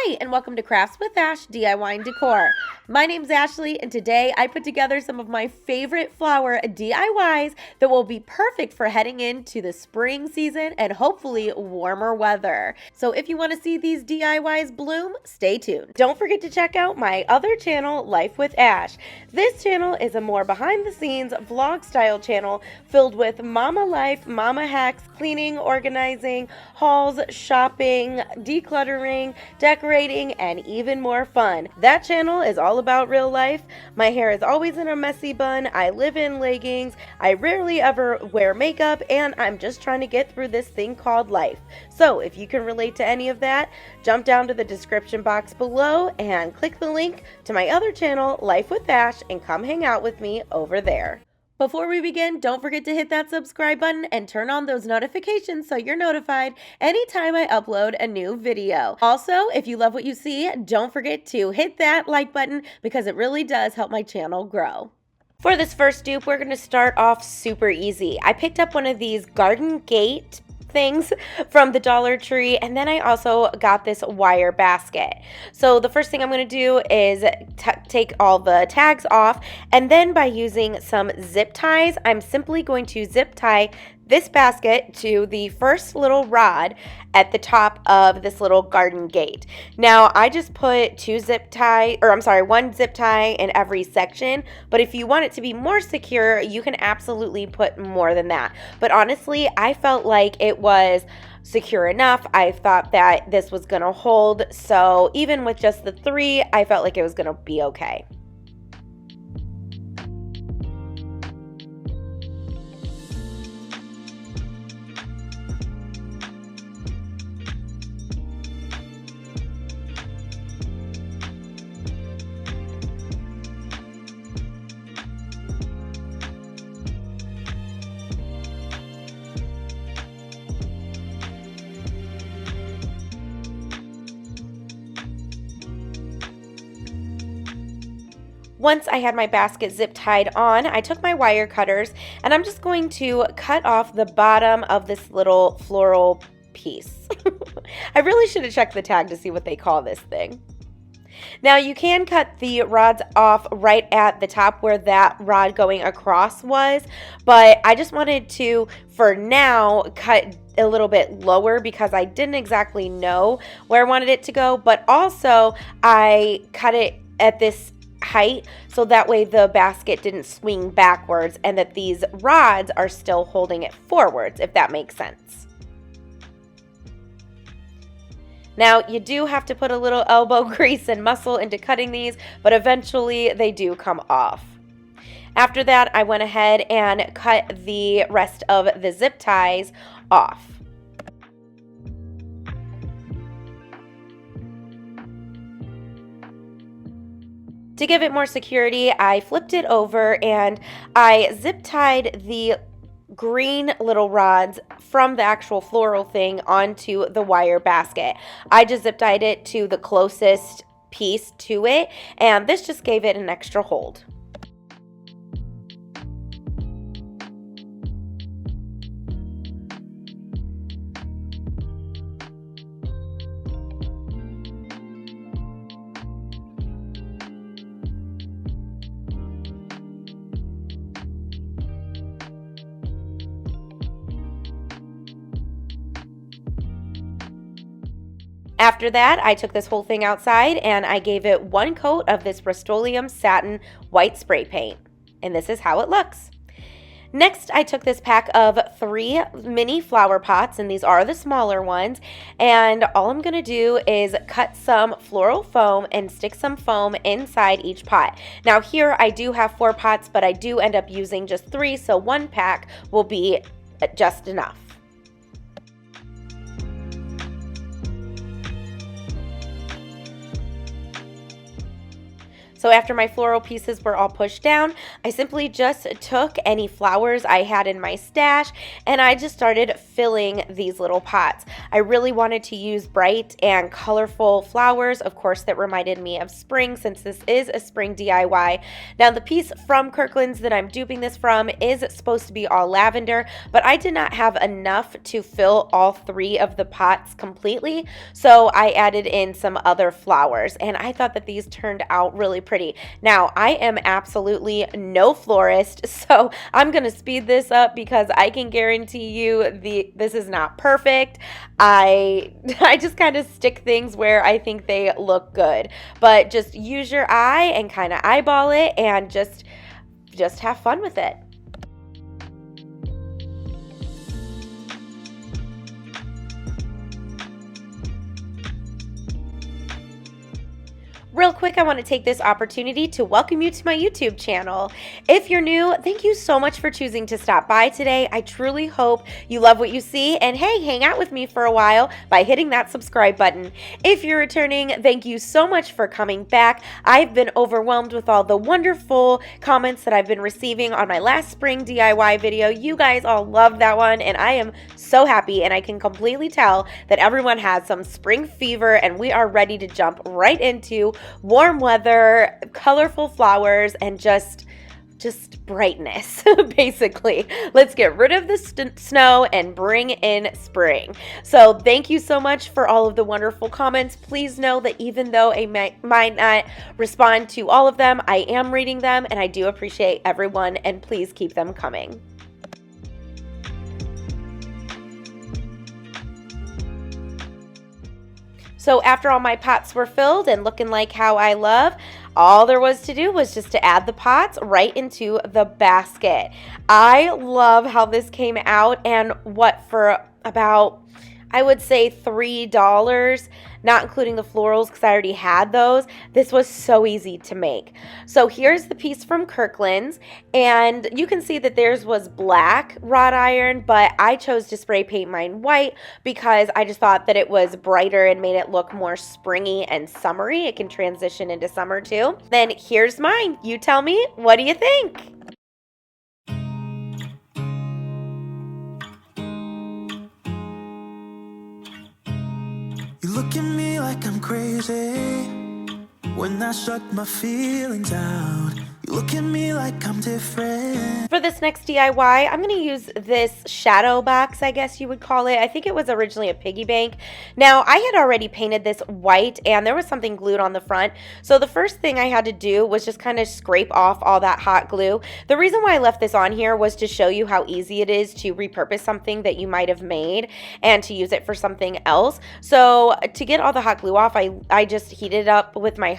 Hi, and welcome to Crafts with Ash DIY and Decor. My name's Ashley, and today I put together some of my favorite flower DIYs that will be perfect for heading into the spring season and hopefully warmer weather. So if you want to see these DIYs bloom, stay tuned. Don't forget to check out my other channel, Life with Ash. This channel is a more behind-the-scenes vlog style channel filled with mama life, mama hacks, cleaning, organizing, hauls, shopping, decluttering, decorating, and even more fun. That channel is all about real life. My hair is always in a messy bun. I live in leggings. I rarely ever wear makeup, and I'm just trying to get through this thing called life. So if you can relate to any of that, jump down to the description box below and click the link to my other channel, Life with Ash, and come hang out with me over there. Before we begin, don't forget to hit that subscribe button and turn on those notifications so you're notified anytime I upload a new video. Also, if you love what you see, don't forget to hit that like button because it really does help my channel grow. For this first dupe, we're going to start off super easy. I picked up one of these garden gate things from the Dollar Tree, and then I also got this wire basket. So the first thing I'm going to do is take all the tags off, and then by using some zip ties, I'm simply going to zip tie this basket to the first little rod at the top of this little garden gate. Now I just put one zip tie in every section, but if you want it to be more secure, you can absolutely put more than that. But honestly, I felt like it was secure enough. I thought that this was gonna hold, so even with just the 3, I felt like it was gonna be okay. Once I had my basket zip tied on, I took my wire cutters and I'm just going to cut off the bottom of this little floral piece. I really should have checked the tag to see what they call this thing. Now you can cut the rods off right at the top where that rod going across was, but I just wanted to, for now, cut a little bit lower because I didn't exactly know where I wanted it to go, but also I cut it at this height so that way the basket didn't swing backwards and that these rods are still holding it forwards, if that makes sense. Now you do have to put a little elbow grease and muscle into cutting these, but eventually they do come off. After that, I went ahead and cut the rest of the zip ties off. To give it more security, I flipped it over and I zip tied the green little rods from the actual floral thing onto the wire basket. I just zip tied it to the closest piece to it, and this just gave it an extra hold. After that, I took this whole thing outside and I gave it one coat of this Rust-Oleum satin white spray paint. And this is how it looks. Next, I took this pack of 3 mini flower pots, and these are the smaller ones, and all I'm going to do is cut some floral foam and stick some foam inside each pot. Now here I do have 4 pots, but I do end up using just 3, so 1 pack will be just enough. So after my floral pieces were all pushed down, I simply just took any flowers I had in my stash and I just started filling these little pots. I really wanted to use bright and colorful flowers, of course, that reminded me of spring since this is a spring DIY. Now the piece from Kirkland's that I'm duping this from is supposed to be all lavender, but I did not have enough to fill all 3 of the pots completely, so I added in some other flowers and I thought that these turned out really pretty. Now, I am absolutely no florist, so I'm going to speed this up because I can guarantee you this is not perfect. I just kind of stick things where I think they look good, but just use your eye and kind of eyeball it and just have fun with it. Real quick, I want to take this opportunity to welcome you to my YouTube channel. If you're new, thank you so much for choosing to stop by today. I truly hope you love what you see, and hey, hang out with me for a while by hitting that subscribe button. If you're returning, thank you so much for coming back. I've been overwhelmed with all the wonderful comments that I've been receiving on my last spring DIY video. You guys all loved that one, and I am so happy, and I can completely tell that everyone has some spring fever, and we are ready to jump right into warm weather, colorful flowers, and just brightness, basically. Let's get rid of the snow and bring in spring. So thank you so much for all of the wonderful comments. Please know that even though I might not respond to all of them, I am reading them, and I do appreciate everyone, and please keep them coming. So after all my pots were filled and looking like how I love, all there was to do was just to add the pots right into the basket. I love how this came out, and what, for about, I would say $3, not including the florals because I already had those. This was so easy to make. So here's the piece from Kirkland's, and you can see that theirs was black wrought iron, but I chose to spray paint mine white because I just thought that it was brighter and made it look more springy and summery. It can transition into summer too. Then here's mine. You tell me, what do you think? You look at me like I'm crazy when I shut my feelings out. You look at me like I'm different. For this next DIY, I'm going to use this shadow box, I guess you would call it. I think it was originally a piggy bank. Now, I had already painted this white, and there was something glued on the front. So the first thing I had to do was just kind of scrape off all that hot glue. The reason why I left this on here was to show you how easy it is to repurpose something that you might have made and to use it for something else. So to get all the hot glue off, I just heated it up with my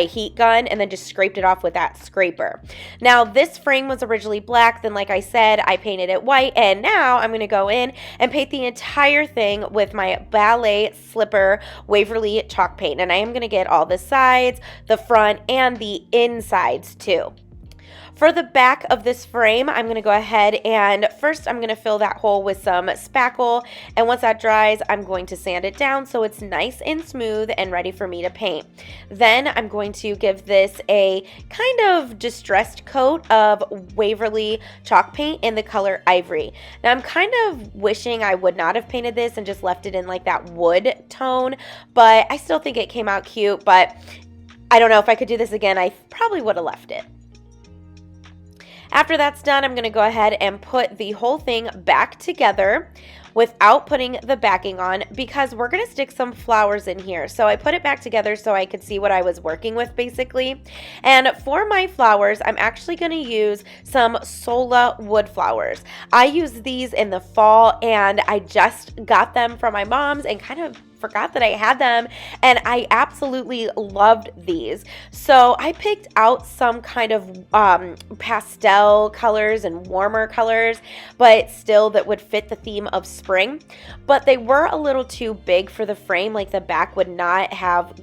heat gun and then just scraped it off with that scraper. Now this frame was originally black, then like I said, I painted it white, and now I'm going to go in and paint the entire thing with my Ballet Slipper Waverly chalk paint, and I am going to get all the sides, the front, and the insides too. For the back of this frame, I'm going to go ahead and first I'm going to fill that hole with some spackle, and once that dries, I'm going to sand it down so it's nice and smooth and ready for me to paint. Then I'm going to give this a kind of distressed coat of Waverly chalk paint in the color Ivory. Now I'm kind of wishing I would not have painted this and just left it in like that wood tone, but I still think it came out cute, but I don't know, if I could do this again, I probably would have left it. After that's done, I'm going to go ahead and put the whole thing back together without putting the backing on because we're going to stick some flowers in here. So I put it back together so I could see what I was working with basically. And for my flowers, I'm actually going to use some Sola wood flowers. I use these in the fall, and I just got them from my mom's and kind of forgot that I had them, and I absolutely loved these. So I picked out some kind of pastel colors and warmer colors, but still that would fit the theme of spring. But they were a little too big for the frame, like the back would not have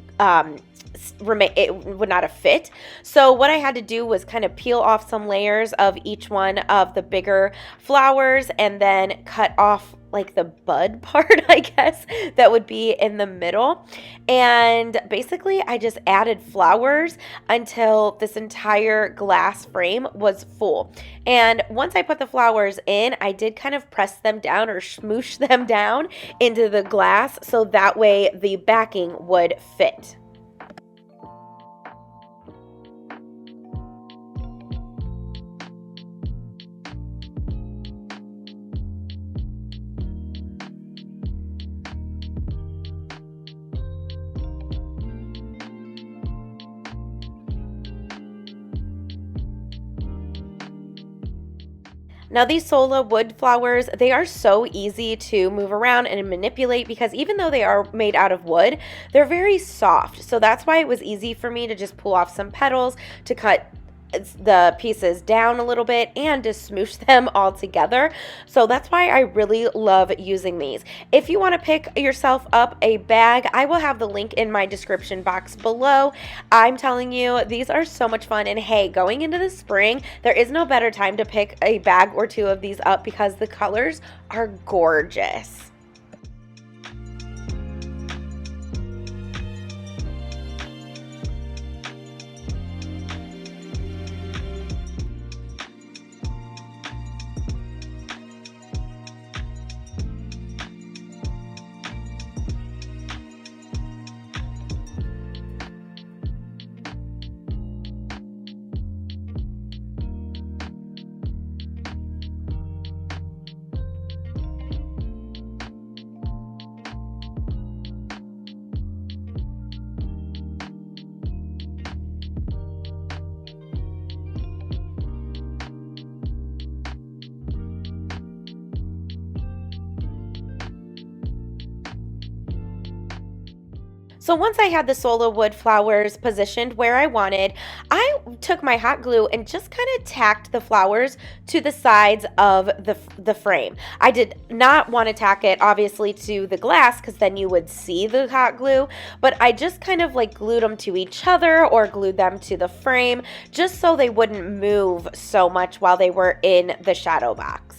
it would not have fit. So what I had to do was kind of peel off some layers of each one of the bigger flowers and then cut off like the bud part, I guess, that would be in the middle. And basically I just added flowers until this entire glass frame was full. And once I put the flowers in, I did kind of press them down or smoosh them down into the glass so that way the backing would fit. Now these Sola wood flowers, they are so easy to move around and manipulate because even though they are made out of wood, they're very soft. So that's why it was easy for me to just pull off some petals, to cut the pieces down a little bit and to smoosh them all together. So that's why I really love using these. If you want to pick yourself up a bag, I will have the link in my description box below. I'm telling you, these are so much fun. And hey, going into the spring, there is no better time to pick a bag or two of these up because the colors are gorgeous. So once I had the Sola wood flowers positioned where I wanted, I took my hot glue and just kind of tacked the flowers to the sides of the frame. I did not want to tack it obviously to the glass because then you would see the hot glue, but I just kind of like glued them to each other or glued them to the frame just so they wouldn't move so much while they were in the shadow box.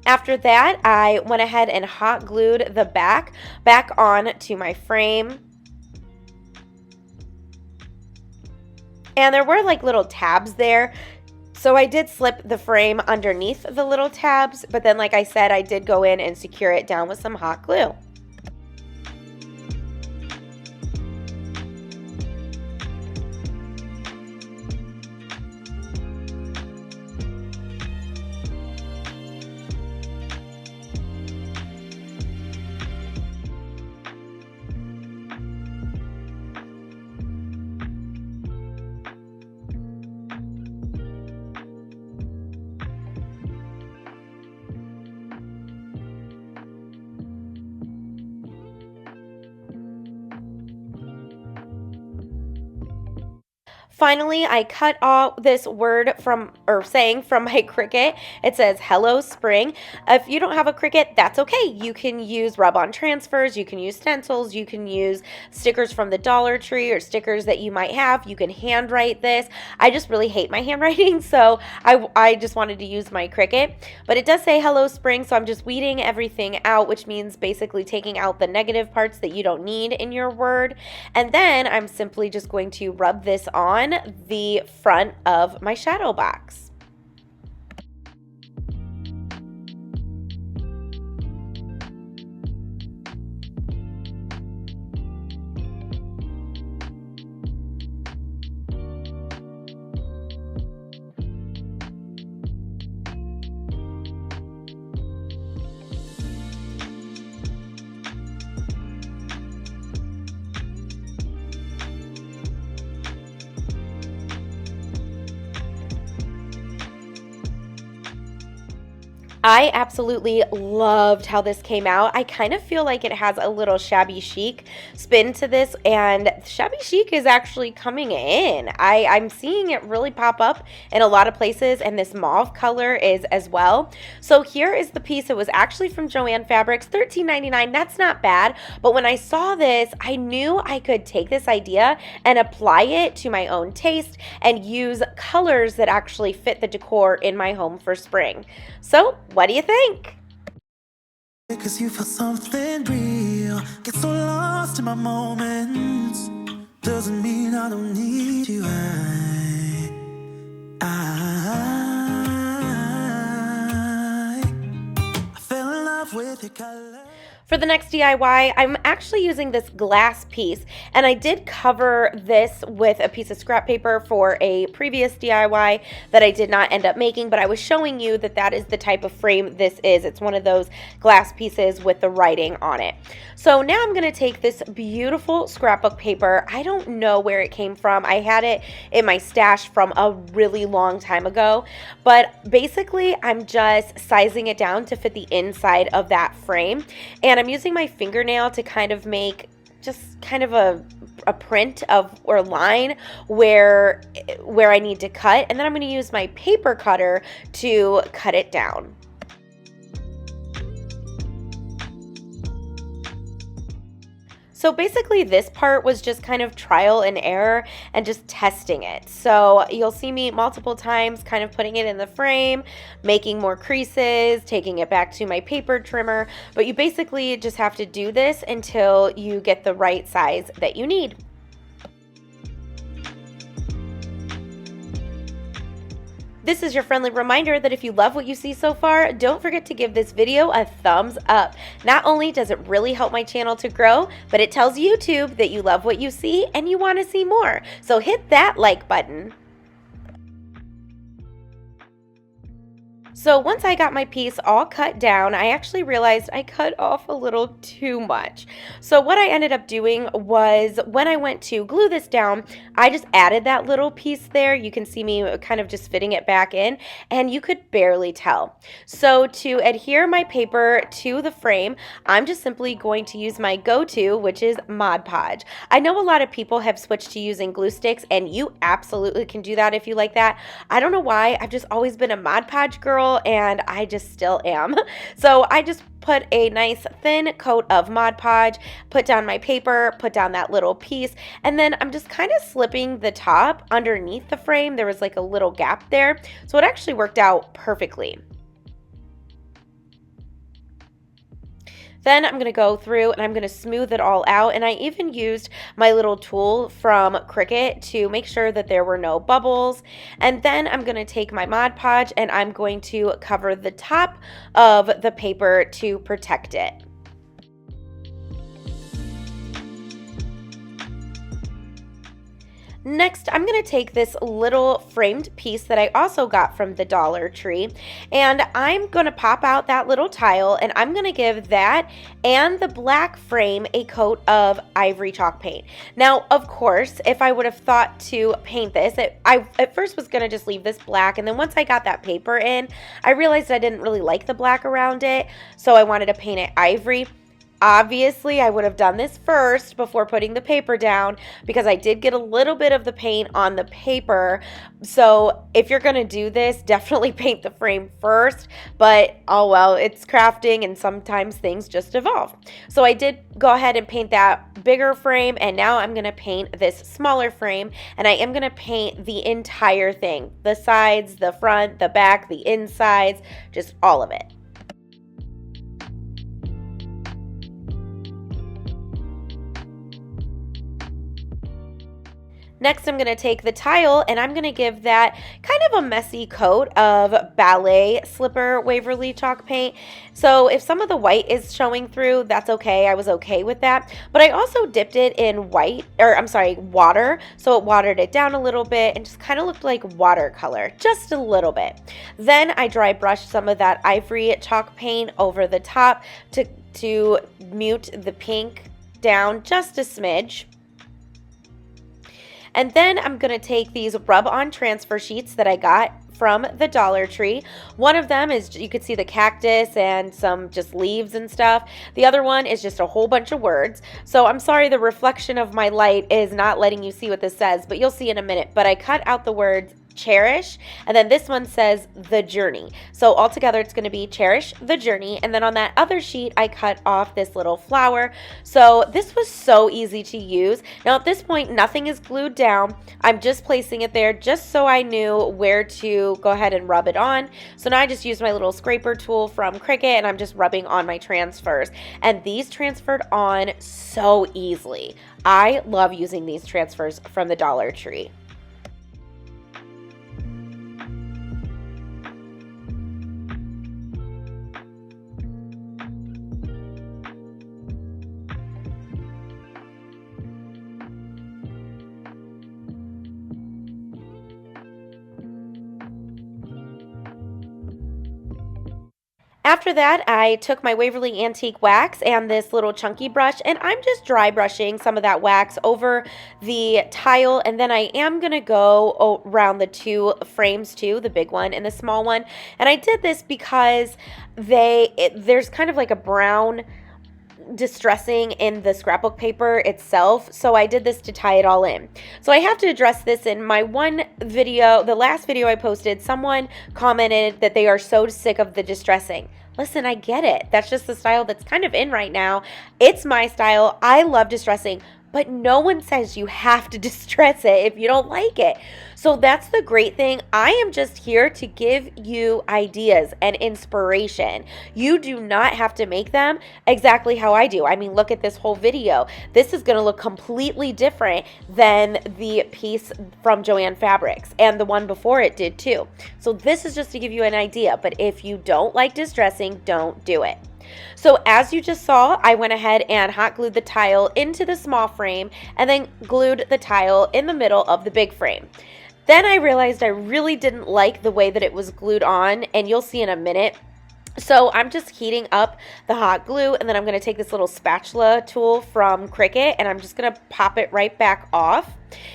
After that, I went ahead and hot glued the back on to my frame. And there were like little tabs there. So I did slip the frame underneath the little tabs, but then like I said, I did go in and secure it down with some hot glue. Finally, I cut off this word saying from my Cricut. It says, "Hello Spring." If you don't have a Cricut, that's okay. You can use rub-on transfers, you can use stencils, you can use stickers from the Dollar Tree or stickers that you might have. You can handwrite this. I just really hate my handwriting, so I just wanted to use my Cricut. But it does say "Hello Spring," so I'm just weeding everything out, which means basically taking out the negative parts that you don't need in your word. And then I'm simply just going to rub this on the front of my shadow box. I absolutely loved how this came out. I kind of feel like it has a little shabby chic spin to this, and shabby chic is actually coming in. I'm seeing it really pop up in a lot of places, and this mauve color is as well. So here is the piece. It was actually from Joann Fabrics, $13.99. That's not bad, but when I saw this, I knew I could take this idea and apply it to my own taste and use colors that actually fit the decor in my home for spring. So what do you think? Because you feel something real. Get so lost in my moments. Doesn't mean I don't need you. I fell in love with your color. For the next DIY, I'm actually using this glass piece, and I did cover this with a piece of scrap paper for a previous DIY that I did not end up making, but I was showing you that that is the type of frame this is. It's one of those glass pieces with the writing on it. So now I'm going to take this beautiful scrapbook paper. I don't know where it came from. I had it in my stash from a really long time ago, but basically I'm just sizing it down to fit the inside of that frame. And I'm using my fingernail to kind of make just kind of a print of or line where I need to cut, and then I'm going to use my paper cutter to cut it down. So basically this part was just kind of trial and error and just testing it. So you'll see me multiple times kind of putting it in the frame, making more creases, taking it back to my paper trimmer, but you basically just have to do this until you get the right size that you need. This is your friendly reminder that if you love what you see so far, don't forget to give this video a thumbs up. Not only does it really help my channel to grow, but it tells YouTube that you love what you see and you want to see more. So hit that like button. So once I got my piece all cut down, I actually realized I cut off a little too much. So what I ended up doing was when I went to glue this down, I just added that little piece there. You can see me kind of just fitting it back in, and you could barely tell. So to adhere my paper to the frame, I'm just simply going to use my go-to, which is Mod Podge. I know a lot of people have switched to using glue sticks, and you absolutely can do that if you like that. I don't know why, I've just always been a Mod Podge girl, and I just still am. So I just put a nice thin coat of Mod Podge, put down my paper, put down that little piece, and then I'm just kind of slipping the top underneath the frame. There was like a little gap there, so it actually worked out perfectly. Then I'm going to go through and I'm going to smooth it all out, and I even used my little tool from Picket to make sure that there were no bubbles. And then I'm going to take my Mod Podge and I'm going to cover the top of the paper to protect it. Next, I'm going to take this little framed piece that I also got from the Dollar Tree, and I'm going to pop out that little tile, and I'm going to give that and the black frame a coat of ivory chalk paint. Now, of course, if I would have thought to paint this, I at first was going to just leave this black, and then once I got that paper in, I realized I didn't really like the black around it, so I wanted to paint it ivory. Obviously, I would have done this first before putting the paper down because I did get a little bit of the paint on the paper. So if you're going to do this, definitely paint the frame first. But oh well, it's crafting and sometimes things just evolve. So I did go ahead and paint that bigger frame, and now I'm going to paint this smaller frame, and I am going to paint the entire thing. The sides, the front, the back, the insides, just all of it. Next, I'm going to take the tile and I'm going to give that kind of a messy coat of ballet slipper Waverly chalk paint. So if some of the white is showing through, that's okay. I was okay with that. But I also dipped it in water. So it watered it down a little bit and just kind of looked like watercolor, just a little bit. Then I dry brushed some of that ivory chalk paint over the top to mute the pink down just a smidge. And then I'm going to take these rub-on transfer sheets that I got from the Dollar Tree. One of them is, you could see the cactus and some just leaves and stuff. The other one is just a whole bunch of words. So I'm sorry the reflection of my light is not letting you see what this says, but you'll see in a minute. But I cut out the words cherish, and then this one says the journey. So altogether it's going to be cherish the journey. And then on that other sheet I cut off this little flower. So this was so easy to use. Now at this point nothing is glued down. I'm just placing it there just so I knew where to go ahead and rub it on. So now I just use my little scraper tool from Cricut and I'm just rubbing on my transfers, and these transferred on so easily. I love using these transfers from the Dollar Tree. After that, I took my Waverly Antique Wax and this little chunky brush, and I'm just dry brushing some of that wax over the tile, and then I am going to go around the two frames too, the big one and the small one. And I did this because there's kind of like a brown distressing in the scrapbook paper itself, so I did this to tie it all in. So I have to address this. In my one video, the last video I posted, someone commented that they are so sick of the distressing. Listen, I get it. That's just the style that's kind of in right now. It's my style. I love distressing, but no one says you have to distress it if you don't like it. So that's the great thing. I am just here to give you ideas and inspiration. You do not have to make them exactly how I do. I mean, look at this whole video. This is going to look completely different than the piece from Joann Fabrics, and the one before it did too. So this is just to give you an idea, but if you don't like distressing, don't do it. So as you just saw, I went ahead and hot glued the tile into the small frame and then glued the tile in the middle of the big frame. Then I realized I really didn't like the way that it was glued on, and you'll see in a minute. So I'm just heating up the hot glue, and then I'm going to take this little spatula tool from Cricut, and I'm just going to pop it right back off.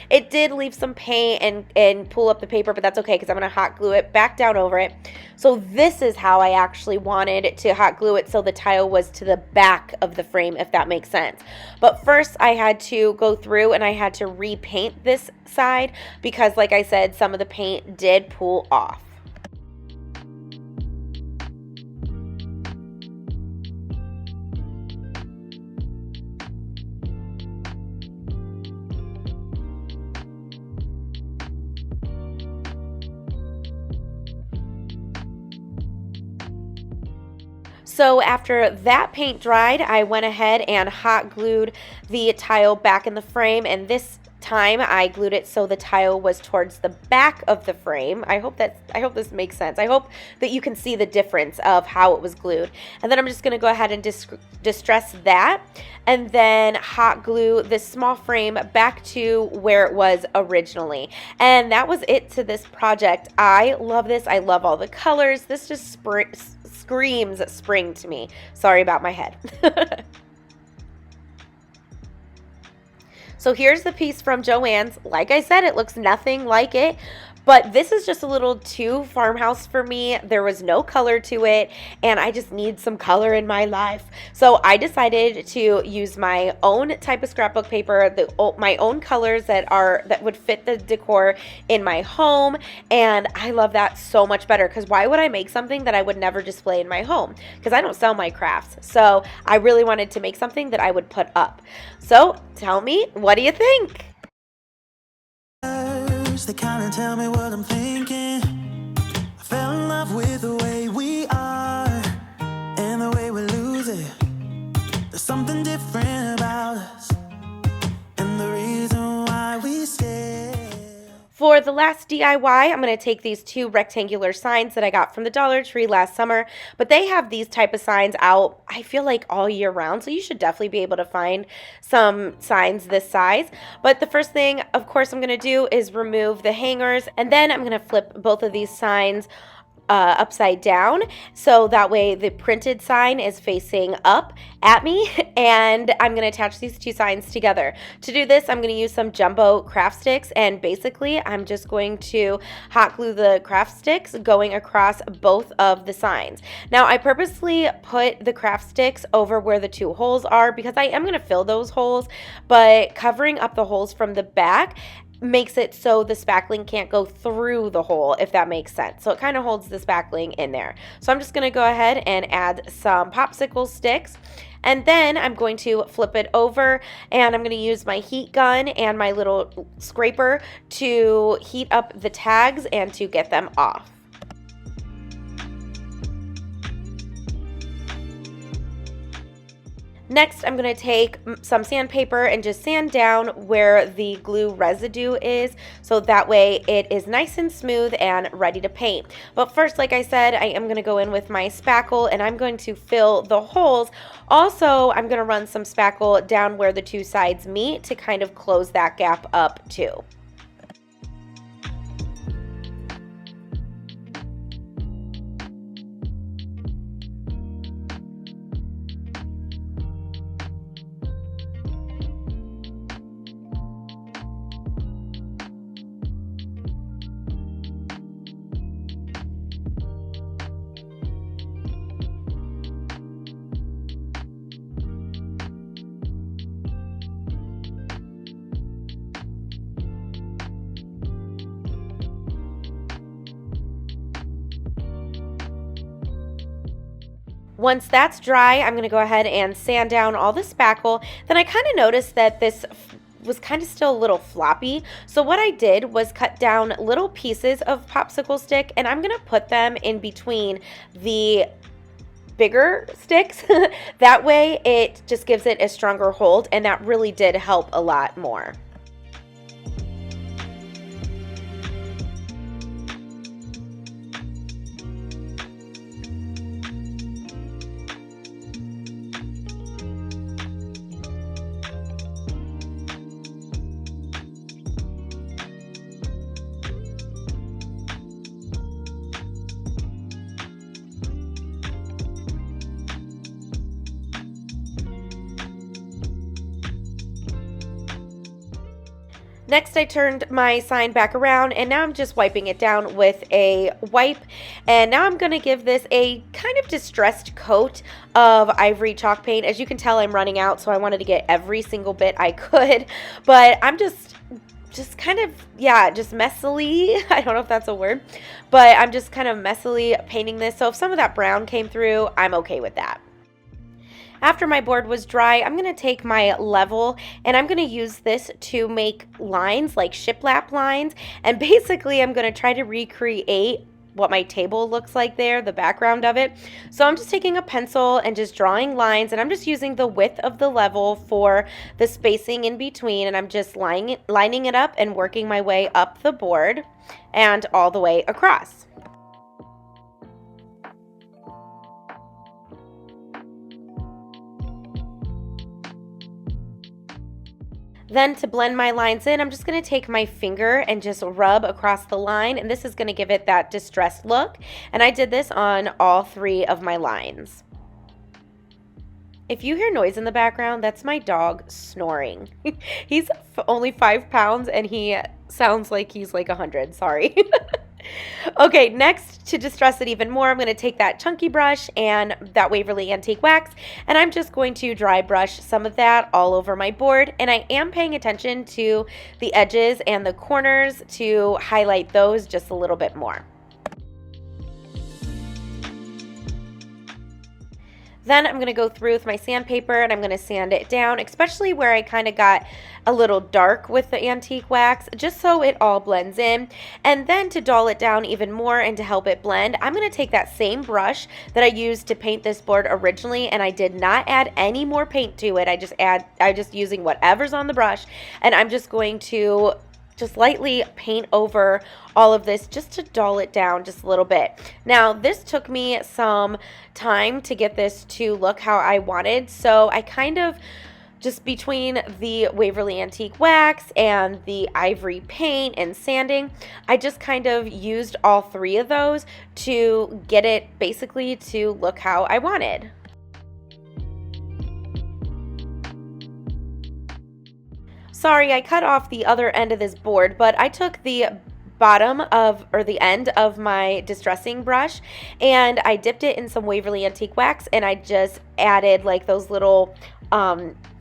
It did leave some paint and pull up the paper, but that's okay because I'm going to hot glue it back down over it. So this is how I actually wanted to hot glue it, so the tile was to the back of the frame, if that makes sense. But first I had to go through and I had to repaint this side because, like I said, some of the paint did pull off. So after that paint dried, I went ahead and hot glued the tile back in the frame, and this time I glued it so the tile was towards the back of the frame. I hope this makes sense. I hope that you can see the difference of how it was glued. And then I'm just going to go ahead and distress that, and then hot glue this small frame back to where it was originally. And that was it to this project. I love this. I love all the colors. This just screams spring to me. Sorry about my head. So here's the piece from Joann's. Like I said, it looks nothing like it, but this is just a little too farmhouse for me. There was no color to it, and I just need some color in my life. So I decided to use my own type of scrapbook paper, my own colors that would fit the decor in my home, and I love that so much better, because why would I make something that I would never display in my home? Because I don't sell my crafts. So I really wanted to make something that I would put up. So tell me, what do you think? They kind of tell me what I'm thinking. I fell in love with the way we are and the way we lose it. There's something different about us and the reason why we stay. For the last DIY, I'm going to take these two rectangular signs that I got from the Dollar Tree last summer, but they have these type of signs out, I feel like, all year round, so you should definitely be able to find some signs this size. But the first thing, of course, I'm going to do is remove the hangers, and then I'm going to flip both of these signs upside down, so that way the printed sign is facing up at me, and I'm going to attach these two signs together. To do this, I'm going to use some jumbo craft sticks, and basically I'm just going to hot glue the craft sticks going across both of the signs. Now, I purposely put the craft sticks over where the two holes are because I am going to fill those holes, but covering up the holes from the back makes it so the spackling can't go through the hole, if that makes sense. So it kind of holds the spackling in there. So I'm just going to go ahead and add some popsicle sticks, and then I'm going to flip it over, and I'm going to use my heat gun and my little scraper to heat up the tags and to get them off. Next, I'm going to take some sandpaper and just sand down where the glue residue is, so that way it is nice and smooth and ready to paint. But first, like I said, I am going to go in with my spackle and I'm going to fill the holes. Also, I'm going to run some spackle down where the two sides meet to kind of close that gap up too. Once that's dry, I'm going to go ahead and sand down all the spackle. Then I kind of noticed that this was kind of still a little floppy. So what I did was cut down little pieces of popsicle stick, and I'm going to put them in between the bigger sticks. That way it just gives it a stronger hold, and that really did help a lot more. Next, I turned my sign back around, and now I'm just wiping it down with a wipe. And now I'm going to give this a kind of distressed coat of ivory chalk paint. As you can tell, I'm running out, so I wanted to get every single bit I could. But I'm just kind of, yeah, just messily, I don't know if that's a word, but I'm just kind of messily painting this. So if some of that brown came through, I'm okay with that. After my board was dry, I'm going to take my level and I'm going to use this to make lines, like shiplap lines, and basically I'm going to try to recreate what my table looks like there, the background of it. So I'm just taking a pencil and just drawing lines, and I'm just using the width of the level for the spacing in between, and I'm just lining it up and working my way up the board and all the way across. Then to blend my lines in, I'm just going to take my finger and just rub across the line, and this is going to give it that distressed look. And I did this on all three of my lines. If you hear noise in the background, that's my dog snoring. He's only 5 pounds and he sounds like he's like 100, sorry. Okay, next, to distress it even more, I'm going to take that chunky brush and that Waverly Antique Wax, and I'm just going to dry brush some of that all over my board. And I am paying attention to the edges and the corners to highlight those just a little bit more. Then I'm going to go through with my sandpaper and I'm going to sand it down, especially where I kind of got a little dark with the antique wax, just so it all blends in. And then to dull it down even more and to help it blend, I'm going to take that same brush that I used to paint this board originally, and I did not add any more paint to it. I'm just using whatever's on the brush, and I'm just going to just lightly paint over all of this just to dull it down just a little bit. Now, this took me some time to get this to look how I wanted, so I kind of just between the Waverly Antique Wax and the ivory paint and sanding, I just kind of used all three of those to get it basically to look how I wanted. Sorry, I cut off the other end of this board, but I took the bottom of, or the end of my distressing brush, and I dipped it in some Waverly Antique Wax, and I just added like those little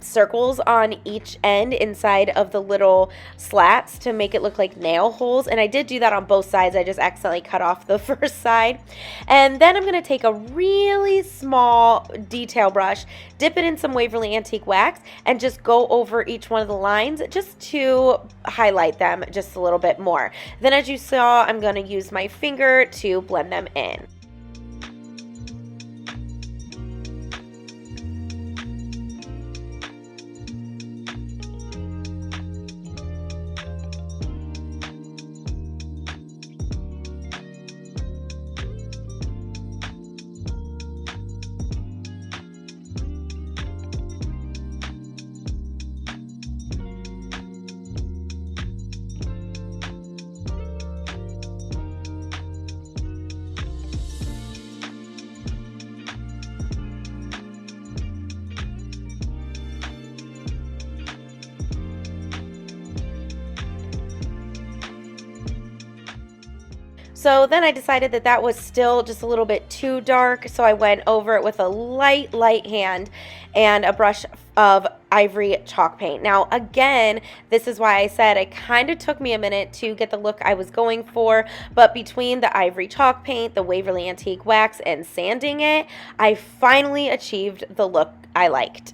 circles on each end inside of the little slats to make it look like nail holes. And I did do that on both sides. I just accidentally cut off the first side. And then I'm going to take a really small detail brush, dip it in some Waverly Antique Wax, and just go over each one of the lines just to highlight them just a little bit more. Then as you saw, I'm going to use my finger to blend them in. So then I decided that that was still just a little bit too dark, so I went over it with a light hand and a brush of ivory chalk paint. Now again, this is why I said it kind of took me a minute to get the look I was going for, but between the ivory chalk paint, the Waverly Antique Wax, and sanding it, I finally achieved the look I liked.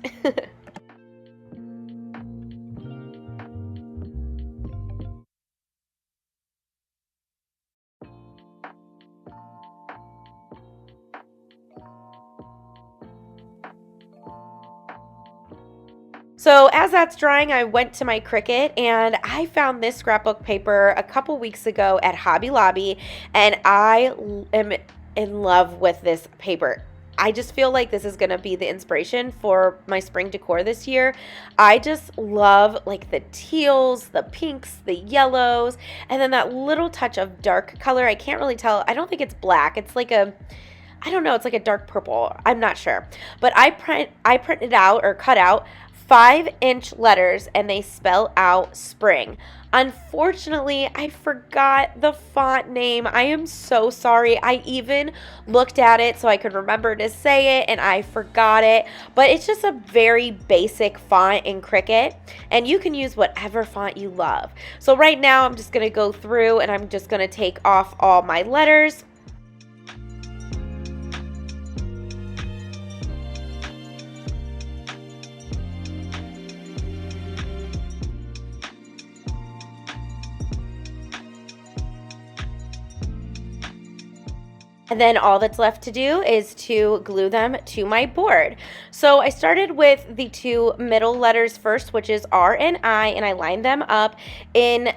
So as that's drying, I went to my Cricut and I found this scrapbook paper a couple weeks ago at Hobby Lobby, and I am in love with this paper. I just feel like this is going to be the inspiration for my spring decor this year. I just love like the teals, the pinks, the yellows, and then that little touch of dark color. I can't really tell. I don't think it's black. It's like a, I don't know, it's like a dark purple. I'm not sure. But I printed out or cut out 5-inch letters, and they spell out spring. Unfortunately, I forgot the font name. I am so sorry. I even looked at it so I could remember to say it, and I forgot it. But it's just a very basic font in Cricut, and you can use whatever font you love. So right now, I'm just going to go through, and I'm just going to take off all my letters. And then all that's left to do is to glue them to my board. So I started with the two middle letters first, which is R and I lined them up in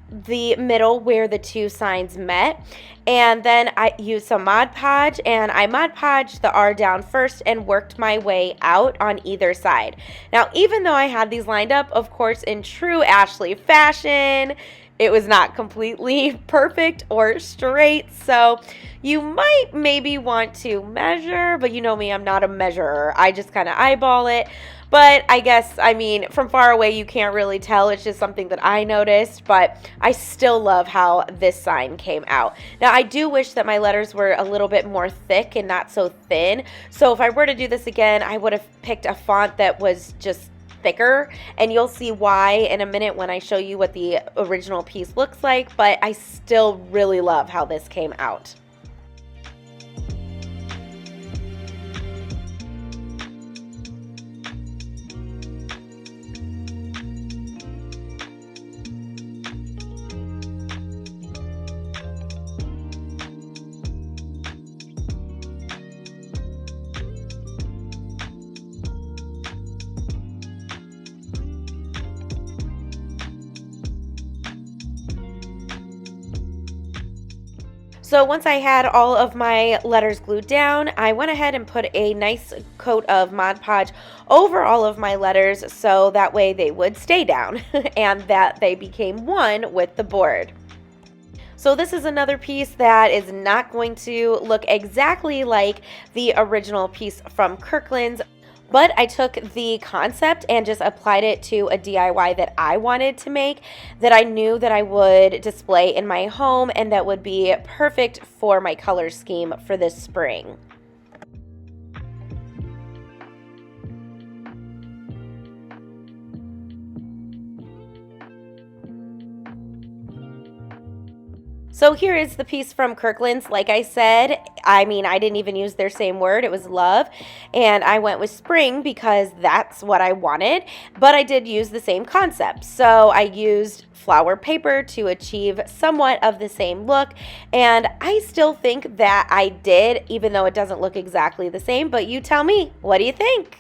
the middle where the two signs met. And then I used some Mod Podge, and I Mod Podged the R down first and worked my way out on either side. Now, even though I had these lined up, of course, in true Ashley fashion, it was not completely perfect or straight, so you might maybe want to measure, but you know me, I'm not a measurer. I just kind of eyeball it. But I guess, I mean, from far away you can't really tell. It's just something that I noticed, but I still love how this sign came out. Now, I do wish that my letters were a little bit more thick and not so thin. So if I were to do this again, I would have picked a font that was just thicker, and you'll see why in a minute when I show you what the original piece looks like, but I still really love how this came out. So once I had all of my letters glued down, I went ahead and put a nice coat of Mod Podge over all of my letters so that way they would stay down and that they became one with the board. So this is another piece that is not going to look exactly like the original piece from Kirkland's, but I took the concept and just applied it to a DIY that I wanted to make, that I knew that I would display in my home and that would be perfect for my color scheme for this spring. So here is the piece from Kirkland's. Like I said, I didn't even use their same word. It was love. And I went with spring because that's what I wanted. But I did use the same concept. So I used flower paper to achieve somewhat of the same look. And I still think that I did, even though it doesn't look exactly the same. But you tell me, what do you think?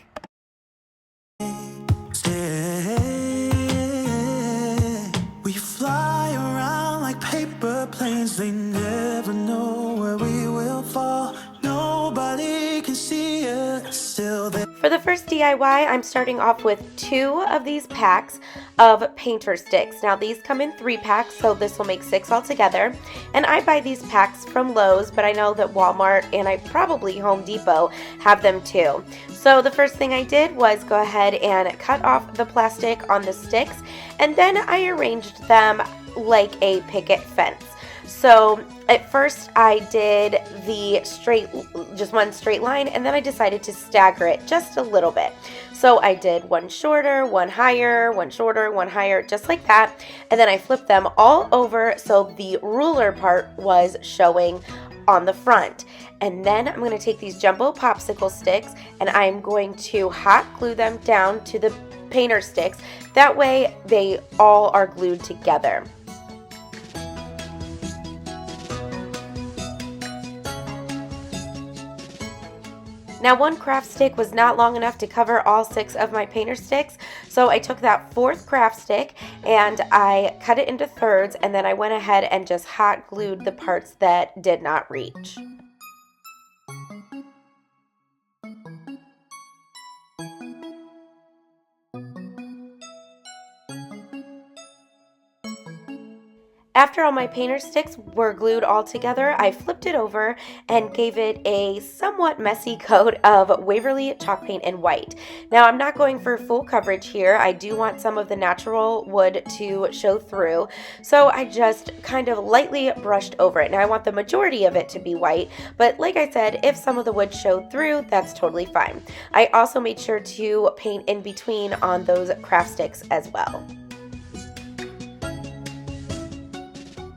We fly around like paper planes, they never know where we will fall. Nobody can see us still there. For the first DIY, I'm starting off with 2 of these packs of painter sticks. Now these come in 3 packs, so this will make 6 altogether. And I buy these packs from Lowe's, but I know that Walmart and I probably Home Depot have them too. So the first thing I did was go ahead and cut off the plastic on the sticks, and then I arranged them like a picket fence. So at first I did just one straight line, and then I decided to stagger it just a little bit. So I did one shorter, one higher, one shorter, one higher, just like that. And then I flipped them all over so the ruler part was showing on the front. And then I'm going to take these jumbo popsicle sticks and I'm going to hot glue them down to the painter sticks. That way they all are glued together. Now one craft stick was not long enough to cover all 6 of my painter sticks, so I took that 4th craft stick and I cut it into thirds, and then I went ahead and just hot glued the parts that did not reach. After all my painter sticks were glued all together, I flipped it over and gave it a somewhat messy coat of Waverly chalk paint in white. Now I'm not going for full coverage here. I do want some of the natural wood to show through, so I just kind of lightly brushed over it. Now I want the majority of it to be white, but like I said, if some of the wood showed through, that's totally fine. I also made sure to paint in between on those craft sticks as well.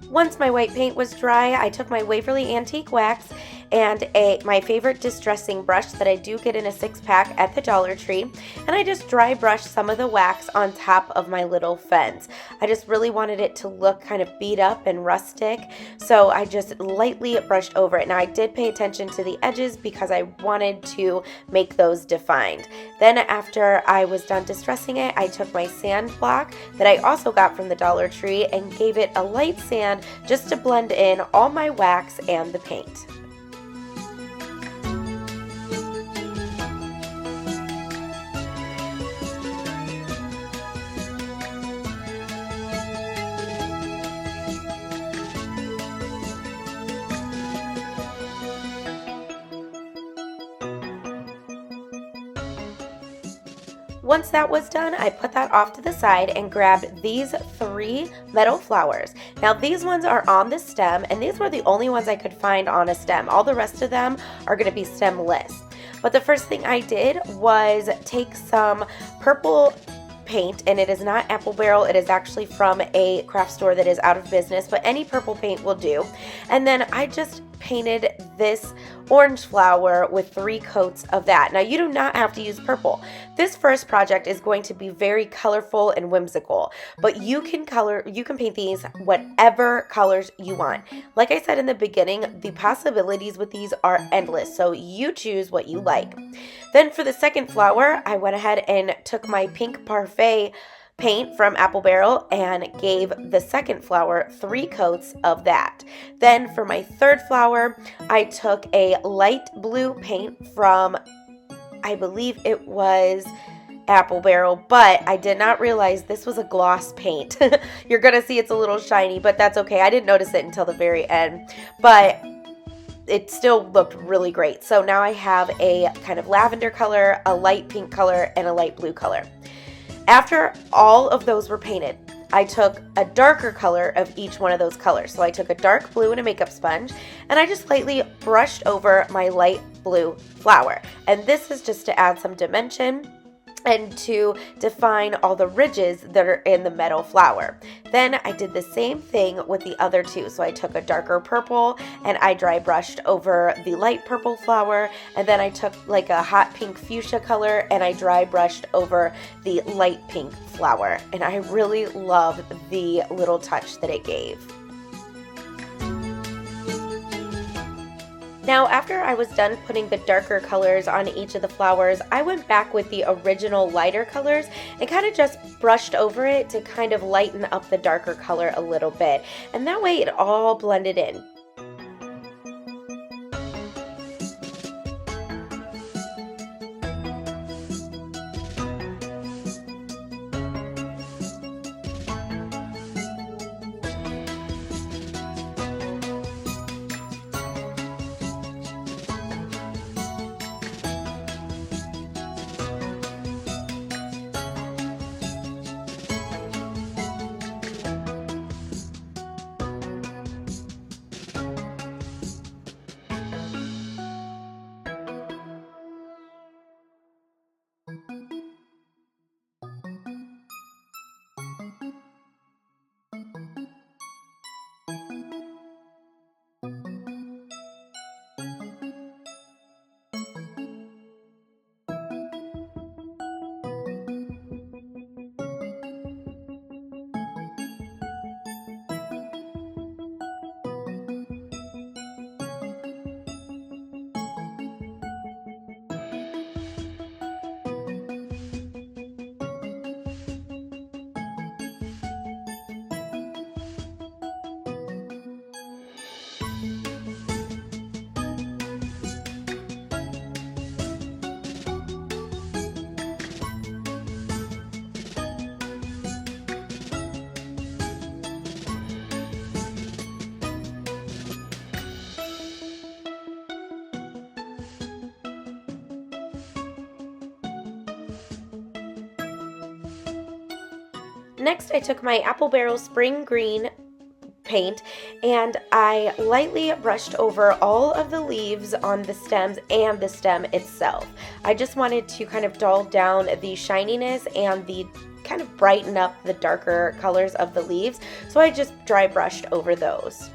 Once my white paint was dry, I took my Waverly Antique Wax and my favorite distressing brush that I do get in a 6-pack at the Dollar Tree, and I just dry brushed some of the wax on top of my little fence. I just really wanted it to look kind of beat up and rustic, so I just lightly brushed over it. Now I did pay attention to the edges because I wanted to make those defined. Then after I was done distressing it, I took my sand block that I also got from the Dollar Tree and gave it a light sand just to blend in all my wax and the paint. Once that was done, I put that off to the side and grabbed these 3 metal flowers. Now these ones are on the stem, and these were the only ones I could find on a stem. All the rest of them are going to be stemless. But the first thing I did was take some purple paint, and it is not Apple Barrel, it is actually from a craft store that is out of business, but any purple paint will do. And then I just painted this orange flower with 3 coats of that. Now you do not have to use purple. This first project is going to be very colorful and whimsical, but you can paint these whatever colors you want. Like I said in the beginning, the possibilities with these are endless, so you choose what you like. Then for the second flower, I went ahead and took my pink parfait paint from Apple Barrel and gave the second flower 3 coats of that. Then for my third flower, I took a light blue paint from, I believe it was Apple Barrel, but I did not realize this was a gloss paint. You're gonna see it's a little shiny, but that's okay. I didn't notice it until the very end, but it still looked really great. So now I have a kind of lavender color, a light pink color, and a light blue color. After all of those were painted, I took a darker color of each one of those colors. So I took a dark blue and a makeup sponge, and I just lightly brushed over my light blue flower. And this is just to add some dimension and to define all the ridges that are in the metal flower. Then I did the same thing with the other two. So I took a darker purple and I dry brushed over the light purple flower, and then I took like a hot pink fuchsia color and I dry brushed over the light pink flower. And I really love the little touch that it gave. Now, after I was done putting the darker colors on each of the flowers, I went back with the original lighter colors and kind of just brushed over it to kind of lighten up the darker color a little bit. And that way it all blended in. Next, I took my Apple Barrel Spring Green paint and I lightly brushed over all of the leaves on the stems and the stem itself. I just wanted to kind of dull down the shininess and the kind of brighten up the darker colors of the leaves, so I just dry brushed over those.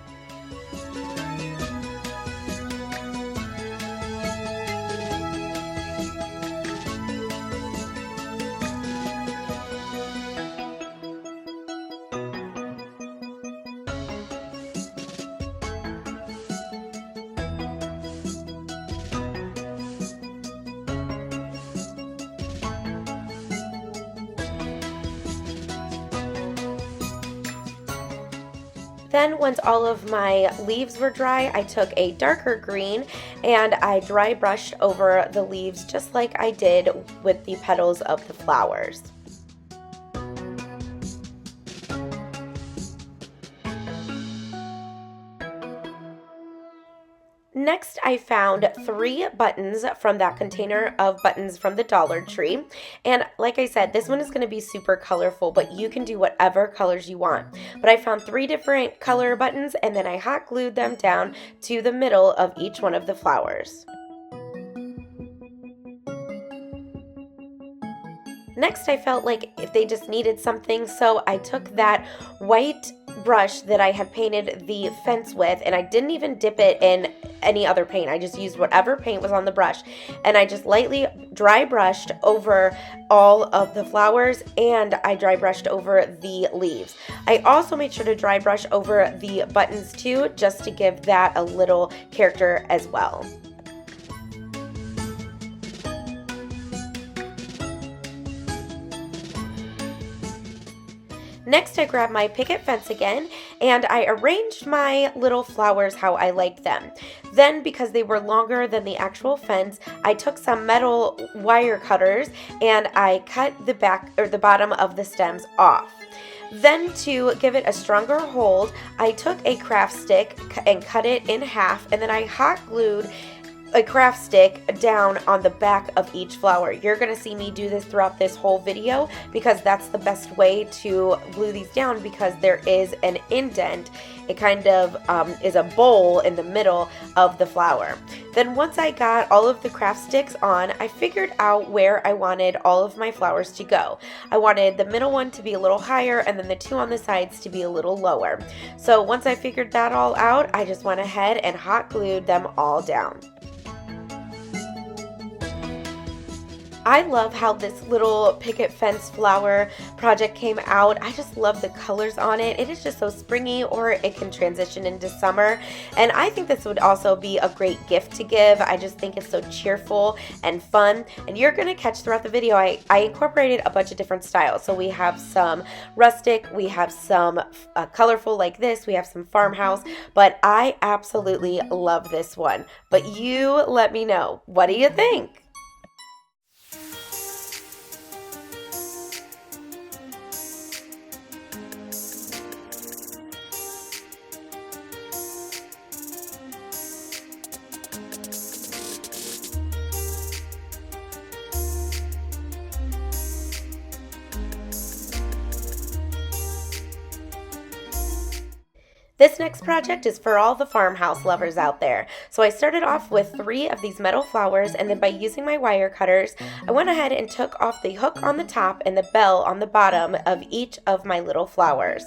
Then once all of my leaves were dry, I took a darker green and I dry brushed over the leaves just like I did with the petals of the flowers. Next, I found 3 buttons from that container of buttons from the Dollar Tree. And like I said, this one is going to be super colorful, but you can do whatever colors you want. But I found 3 different color buttons and then I hot glued them down to the middle of each one of the flowers. Next, I felt like if they just needed something, so I took that white brush that I had painted the fence with, and I didn't even dip it in any other paint. I just used whatever paint was on the brush, and I just lightly dry brushed over all of the flowers, and I dry brushed over the leaves. I also made sure to dry brush over the buttons too, just to give that a little character as well. Next, I grabbed my picket fence again, and I arranged my little flowers how I liked them. Then, because they were longer than the actual fence, I took some metal wire cutters and I cut the back or the bottom of the stems off. Then, to give it a stronger hold, I took a craft stick and cut it in half, and then I hot glued a craft stick down on the back of each flower. You're going to see me do this throughout this whole video because that's the best way to glue these down, because there is an indent. It kind of is a bowl in the middle of the flower. Then once I got all of the craft sticks on, I figured out where I wanted all of my flowers to go. I wanted the middle one to be a little higher and then the two on the sides to be a little lower. So once I figured that all out, I just went ahead and hot glued them all down. I love how this little picket fence flower project came out. I just love the colors on it. It is just so springy, or it can transition into summer. And I think this would also be a great gift to give. I just think it's so cheerful and fun. And you're going to catch throughout the video, I incorporated a bunch of different styles. So we have some rustic, we have some colorful like this, we have some farmhouse, but I absolutely love this one. But you let me know, what do you think? This next project is for all the farmhouse lovers out there. So I started off with 3 of these metal flowers, and then by using my wire cutters, I went ahead and took off the hook on the top and the bell on the bottom of each of my little flowers.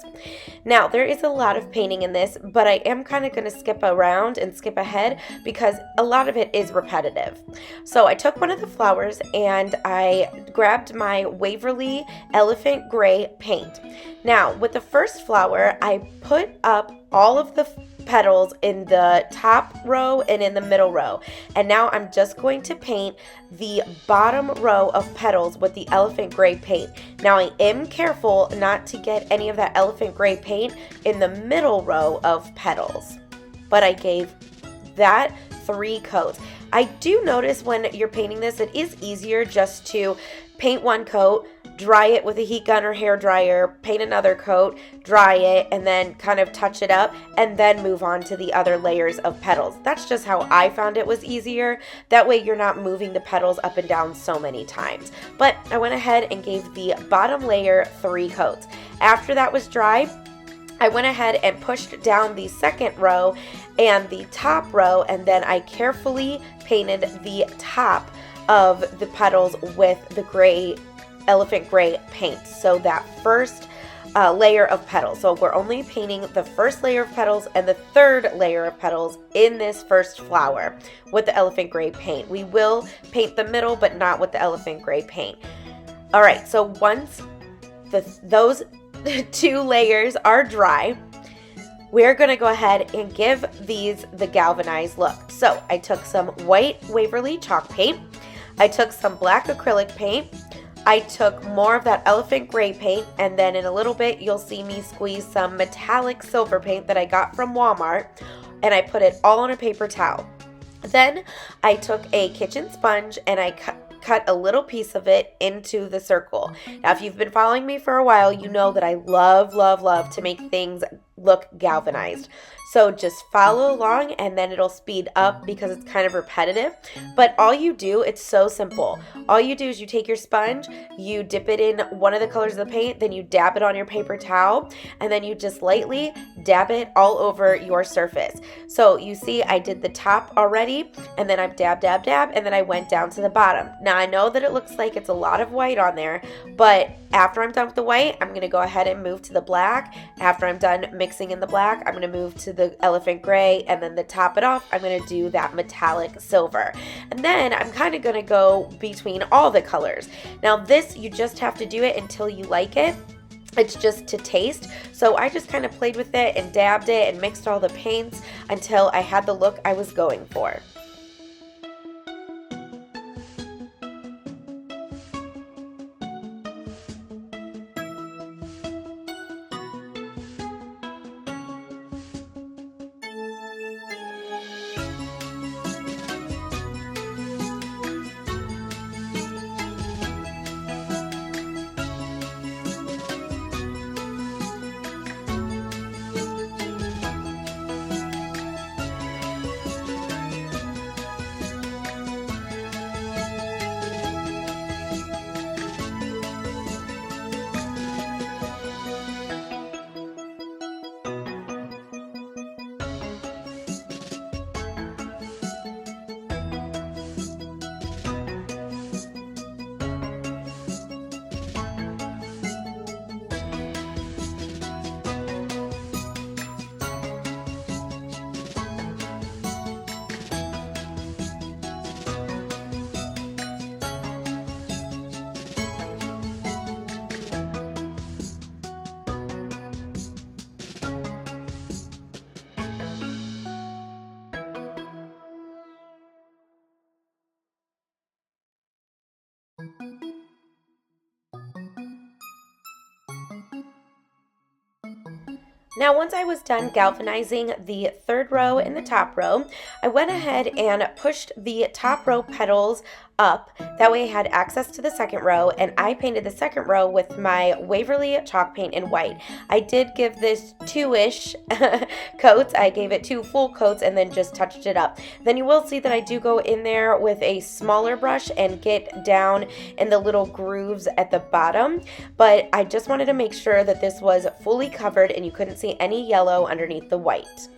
Now, there is a lot of painting in this, but I am kind of going to skip around and skip ahead because a lot of it is repetitive. So I took one of the flowers and I grabbed my Waverly Elephant Gray paint. Now, with the first flower, I put up all of the petals in the top row and in the middle row. And now I'm just going to paint the bottom row of petals with the elephant gray paint. Now I am careful not to get any of that elephant gray paint in the middle row of petals, but I gave that 3 coats. I do notice when you're painting this, it is easier just to paint 1 coat, dry it with a heat gun or hair dryer, paint another coat, dry it, and then kind of touch it up, and then move on to the other layers of petals. That's just how I found it was easier. That way you're not moving the petals up and down so many times. But I went ahead and gave the bottom layer 3 coats. After that was dry, I went ahead and pushed down the second row and the top row, and then I carefully painted the top of the petals with the gray elephant gray paint. So that first layer of petals. So we're only painting the first layer of petals and the third layer of petals in this first flower with the elephant gray paint. We will paint the middle, but not with the elephant gray paint. All right, so once those 2 layers are dry, we're going to go ahead and give these the galvanized look. So I took some white Waverly chalk paint. I took some black acrylic paint. I took more of that elephant gray paint, and then in a little bit you'll see me squeeze some metallic silver paint that I got from Walmart, and I put it all on a paper towel. Then I took a kitchen sponge and I cut a little piece of it into the circle. Now, if you've been following me for a while, you know that I love to make things look galvanized. So just follow along, and then it'll speed up because it's kind of repetitive. But all you do, it's so simple. All you do is you take your sponge, you dip it in one of the colors of the paint, then you dab it on your paper towel, and then you just lightly dab it all over your surface. So you see I did the top already, and then I've dab, and then I went down to the bottom. Now I know that it looks like it's a lot of white on there, but after I'm done with the white, I'm going to go ahead and move to the black. After I'm done mixing in the black, I'm going to move to the elephant gray, and then to top it off, I'm going to do that metallic silver. And then I'm kind of going to go between all the colors. Now this, you just have to do it until you like it. It's just to taste. So I just kind of played with it and dabbed it and mixed all the paints until I had the look I was going for. Now, once I was done galvanizing the third row and the top row, I went ahead and pushed the top row petals up. That way I had access to the second row, and I painted the second row with my Waverly chalk paint in white. I did give this 2-ish coats. I gave it 2 full coats and then just touched it up. Then you will see that I do go in there with a smaller brush and get down in the little grooves at the bottom, but I just wanted to make sure that this was fully covered and you couldn't see any yellow underneath the white.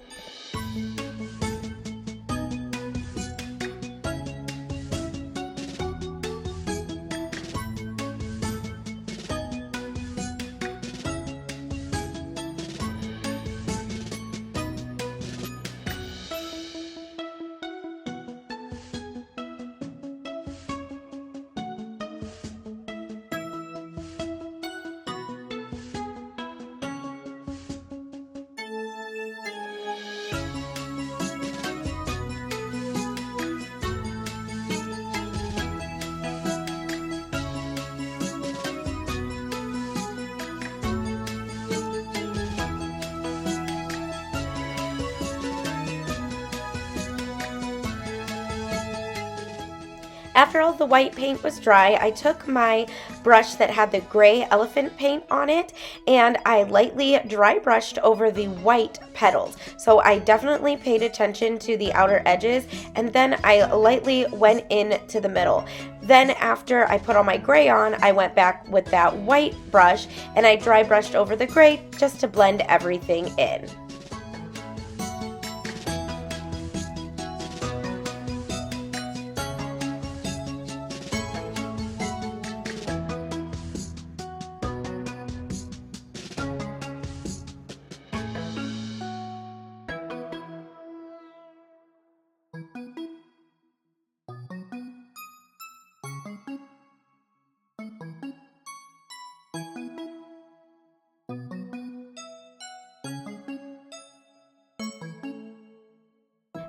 After all the white paint was dry, I took my brush that had the gray elephant paint on it and I lightly dry brushed over the white petals. So I definitely paid attention to the outer edges, and then I lightly went into the middle. Then after I put all my gray on, I went back with that white brush and I dry brushed over the gray just to blend everything in.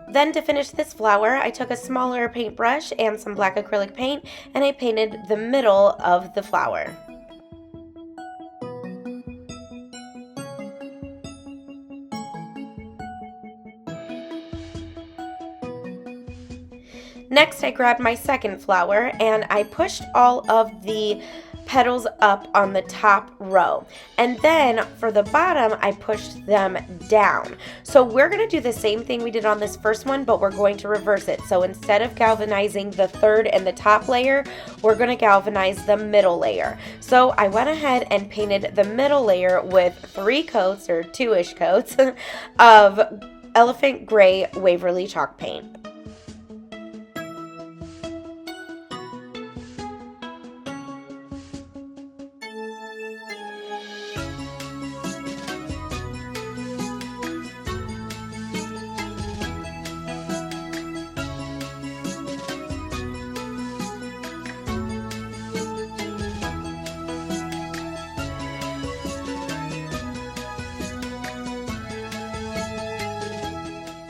Then to finish this flower, I took a smaller paintbrush and some black acrylic paint and I painted the middle of the flower. Next, I grabbed my second flower and I pushed all of the petals up on the top row, and then for the bottom I pushed them down. So we're going to do the same thing we did on this first one, but we're going to reverse it. So instead of galvanizing the third and the top layer, we're going to galvanize the middle layer. So I went ahead and painted the middle layer with 3 coats or 2-ish coats of elephant gray Waverly chalk paint.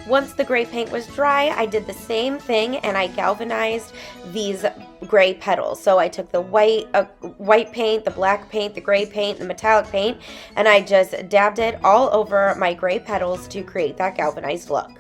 Once the gray paint was dry, I did the same thing and I galvanized these gray petals. So I took the white paint, the black paint, the gray paint, the metallic paint, and I just dabbed it all over my gray petals to create that galvanized look.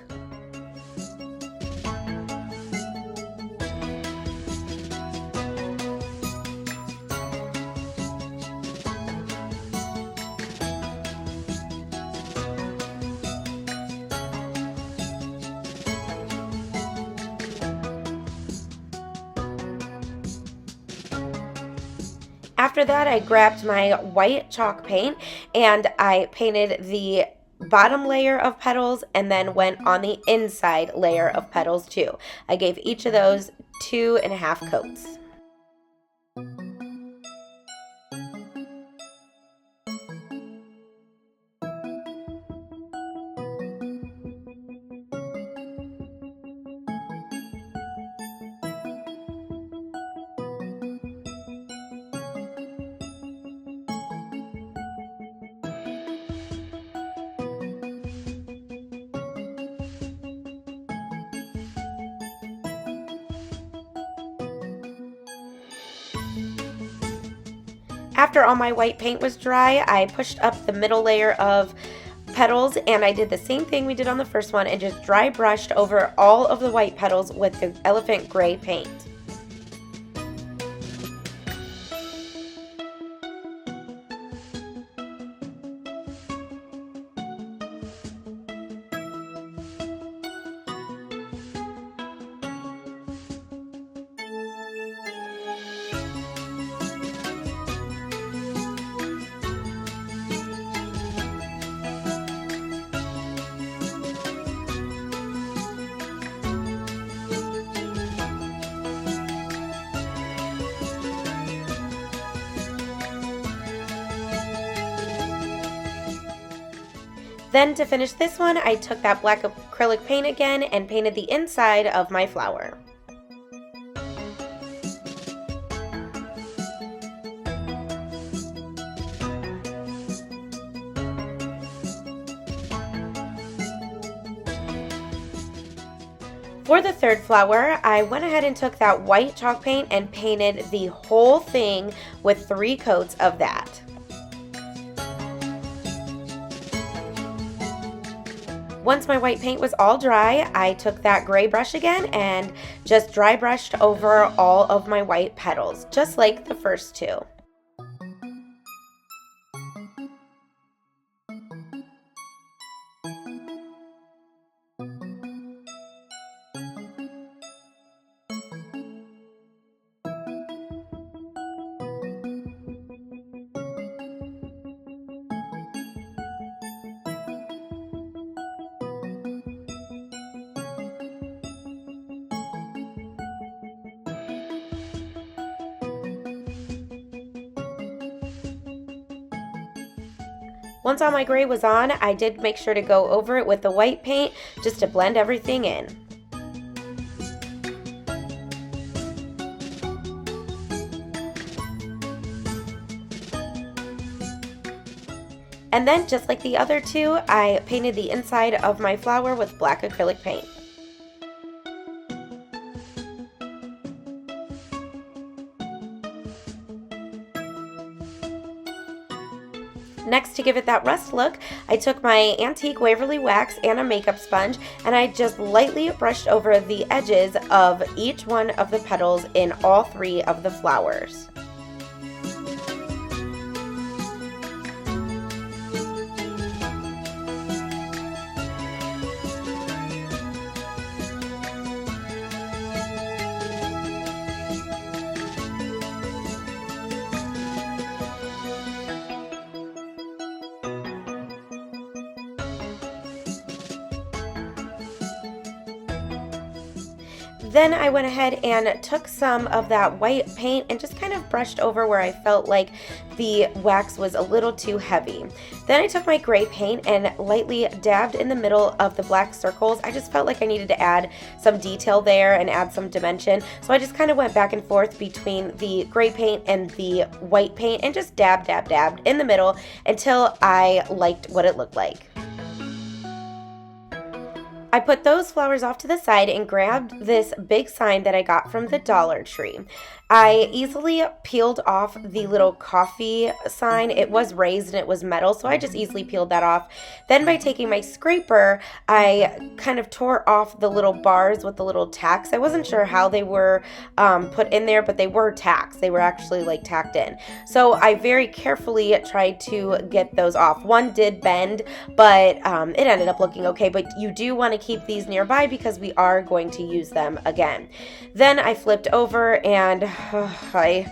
After that, I grabbed my white chalk paint and I painted the bottom layer of petals and then went on the inside layer of petals too. I gave each of those 2.5 coats. After all my white paint was dry, I pushed up the middle layer of petals, and I did the same thing we did on the first one and just dry brushed over all of the white petals with the elephant gray paint. Then to finish this one, I took that black acrylic paint again and painted the inside of my flower. For the third flower, I went ahead and took that white chalk paint and painted the whole thing with 3 coats of that. Once my white paint was all dry, I took that gray brush again and just dry brushed over all of my white petals, just like the first 2. Once all my gray was on, I did make sure to go over it with the white paint just to blend everything in. And then, just like the other 2, I painted the inside of my flower with black acrylic paint. Next, to give it that rust look, I took my antique Waverly wax and a makeup sponge, and I just lightly brushed over the edges of each one of the petals in all 3 of the flowers. Then I went ahead and took some of that white paint and just kind of brushed over where I felt like the wax was a little too heavy. Then I took my gray paint and lightly dabbed in the middle of the black circles. I just felt like I needed to add some detail there and add some dimension. So I just kind of went back and forth between the gray paint and the white paint and just dabbed in the middle until I liked what it looked like. I put those flowers off to the side and grabbed this big sign that I got from the Dollar Tree. I easily peeled off the little coffee sign. It was raised and it was metal, so I just easily peeled that off. Then by taking my scraper, I kind of tore off the little bars with the little tacks. I wasn't sure how they were put in there, but they were tacks. They were actually like tacked in. So I very carefully tried to get those off. One did bend, but it ended up looking okay. But you do want to keep these nearby because we are going to use them again. Then I flipped over and I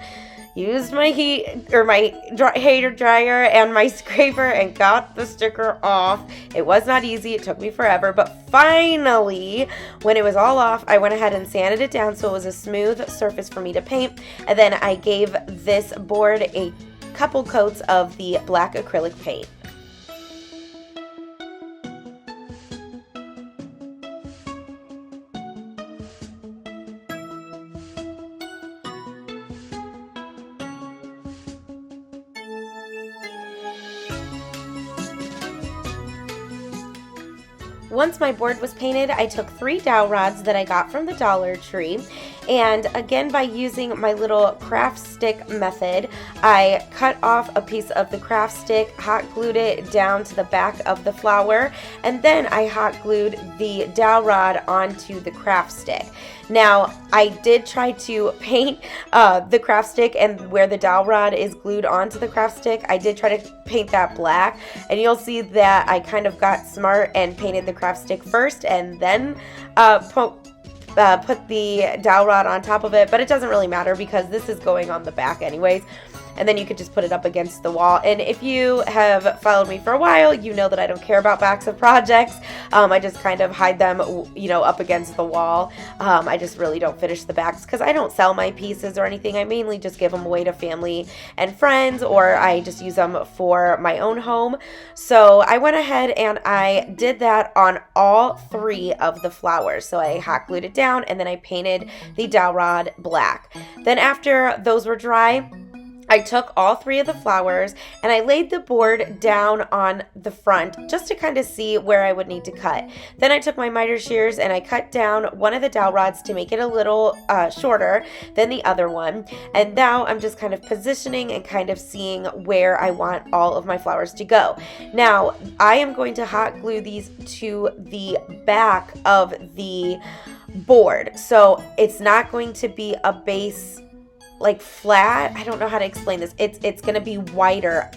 used my hair dryer and my scraper and got the sticker off. It was not easy. It took me forever, but finally, when it was all off, I went ahead and sanded it down so it was a smooth surface for me to paint. And then I gave this board a couple coats of the black acrylic paint. Once my board was painted, I took 3 dowel rods that I got from the Dollar Tree And again, by using my little craft stick method, I cut off a piece of the craft stick, hot glued it down to the back of the flower, and then I hot glued the dowel rod onto the craft stick. Now, I did try to paint the craft stick, and where the dowel rod is glued onto the craft stick, I did try to paint that black, and you'll see that I kind of got smart and painted the craft stick first and then put the dowel rod on top of it, but it doesn't really matter because this is going on the back anyways. And then you could just put it up against the wall. And if you have followed me for a while, you know that I don't care about backs of projects. I just kind of hide them, you know, up against the wall. I just really don't finish the backs because I don't sell my pieces or anything. I mainly just give them away to family and friends, or I just use them for my own home. So I went ahead and I did that on all 3 of the flowers. So I hot glued it down and then I painted the dowel rod black. Then after those were dry, I took all 3 of the flowers and I laid the board down on the front just to kind of see where I would need to cut. Then I took my miter shears and I cut down one of the dowel rods to make it a little shorter than the other one. And now I'm just kind of positioning and kind of seeing where I want all of my flowers to go. Now, I am going to hot glue these to the back of the board. So it's not going to be a base like flat. I don't know how to explain this. It's going to be wider,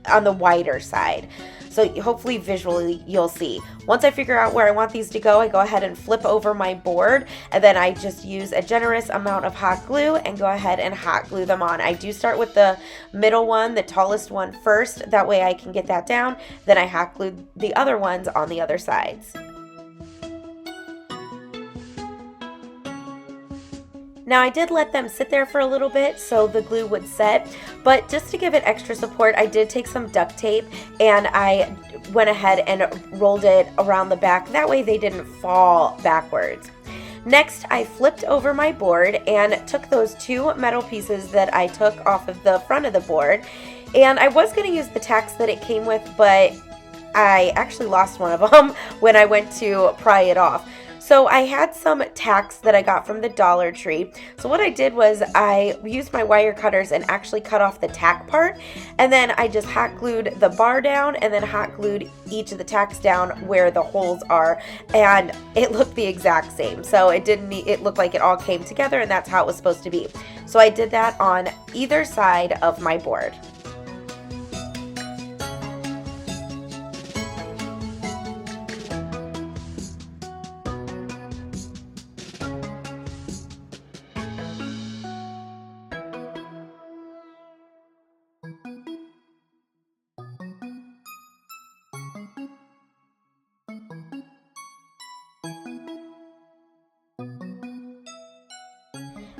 on the wider side. So hopefully visually you'll see. Once I figure out where I want these to go, I go ahead and flip over my board, and then I just use a generous amount of hot glue and go ahead and hot glue them on. I do start with the middle one, the tallest one first. That way I can get that down. Then I hot glue the other ones on the other sides. Now I did let them sit there for a little bit so the glue would set, but just to give it extra support, I did take some duct tape and I went ahead and rolled it around the back. That way they didn't fall backwards. Next, I flipped over my board and took those 2 metal pieces that I took off of the front of the board, and I was going to use the tacks that it came with, but I actually lost one of them when I went to pry it off. So I had some tacks that I got from the Dollar Tree. So what I did was I used my wire cutters and actually cut off the tack part, and then I just hot glued the bar down and then hot glued each of the tacks down where the holes are, and it looked the exact same. So it looked like it all came together, and that's how it was supposed to be. So I did that on either side of my board.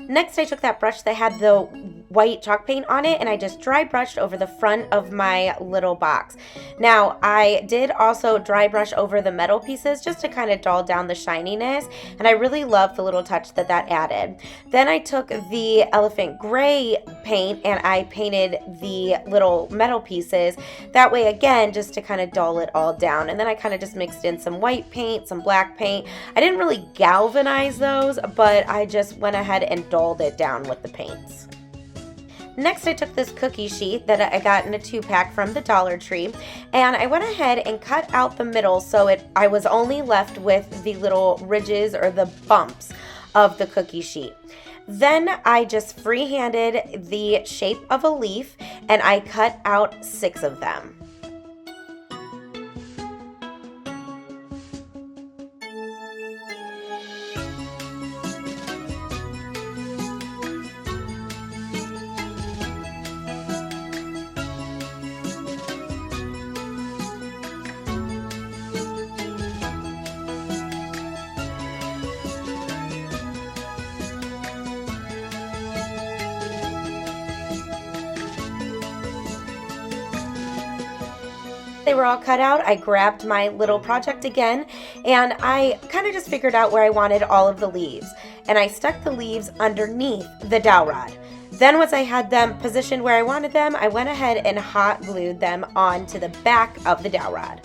Next, I took that brush that had the white chalk paint on it and I just dry brushed over the front of my little box. Now, I did also dry brush over the metal pieces just to kind of dull down the shininess, and I really love the little touch that added. Then I took the elephant gray paint and I painted the little metal pieces. That way, again, just to kind of dull it all down. And then I kind of just mixed in some white paint, some black paint. I didn't really galvanize those, but I just went ahead and dulled it down with the paints. Next, I took this cookie sheet that I got in a 2-pack from the Dollar Tree, and I went ahead and cut out the middle so I was only left with the little ridges or the bumps of the cookie sheet. Then I just freehanded the shape of a leaf and I cut out 6 of them. They were all cut out. I grabbed my little project again and I kind of just figured out where I wanted all of the leaves, and I stuck the leaves underneath the dowel rod. Then once I had them positioned where I wanted them, I went ahead and hot glued them onto the back of the dowel rod.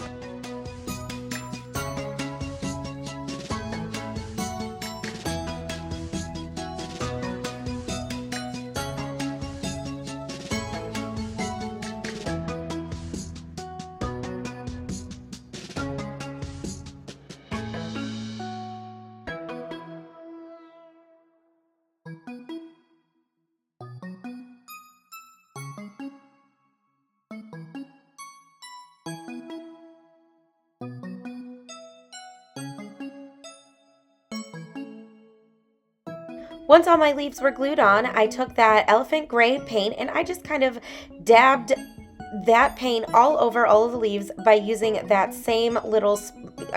Once all my leaves were glued on, I took that elephant gray paint and I just kind of dabbed that paint all over all of the leaves by using that same little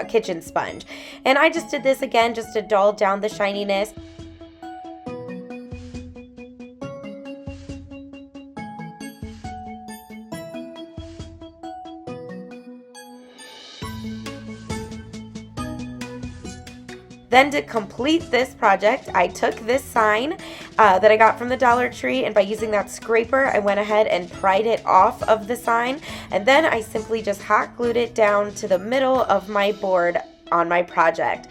kitchen sponge. And I just did this again just to dull down the shininess. Then to complete this project, I took this sign that I got from the Dollar Tree, and by using that scraper, I went ahead and pried it off of the sign, and then I simply just hot glued it down to the middle of my board on my project.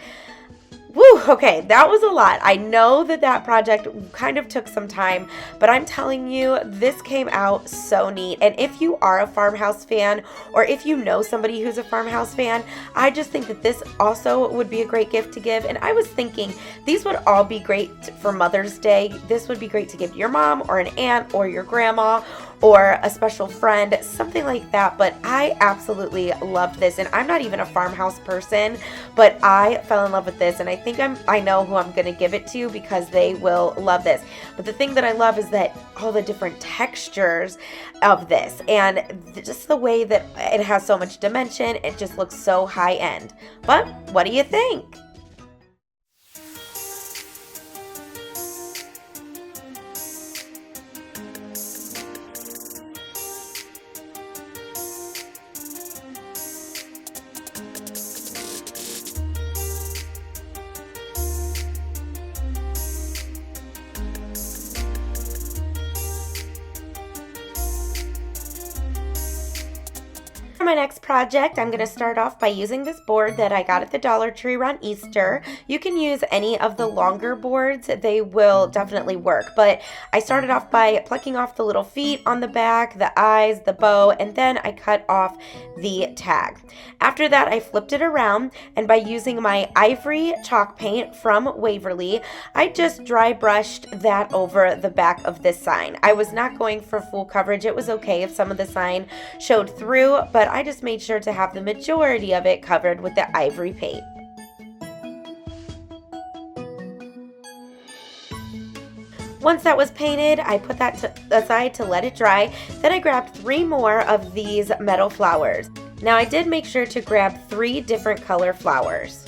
Woo, okay, that was a lot. I know that project kind of took some time, but I'm telling you, this came out so neat. And if you are a farmhouse fan, or if you know somebody who's a farmhouse fan, I just think that this also would be a great gift to give. And I was thinking these would all be great for Mother's Day. This would be great to give to your mom or an aunt or your grandma or a special friend, something like that. But I absolutely loved this, and I'm not even a farmhouse person, but I fell in love with this, and I think I know who I'm gonna give it to because they will love this. But the thing that I love is that all the different textures of this, and just the way that it has so much dimension, it just looks so high end. But what do you think? For my next project, I'm going to start off by using this board that I got at the Dollar Tree around Easter. You can use any of the longer boards. They will definitely work. But I started off by plucking off the little feet on the back, the eyes, the bow, and then I cut off the tag. After that, I flipped it around, and by using my ivory chalk paint from Waverly, I just dry brushed that over the back of this sign. I was not going for full coverage. It was okay if some of the sign showed through, but I just made sure to have the majority of it covered with the ivory paint. Once that was painted, I put that aside to let it dry. Then I grabbed 3 more of these metal flowers. Now I did make sure to grab 3 different color flowers.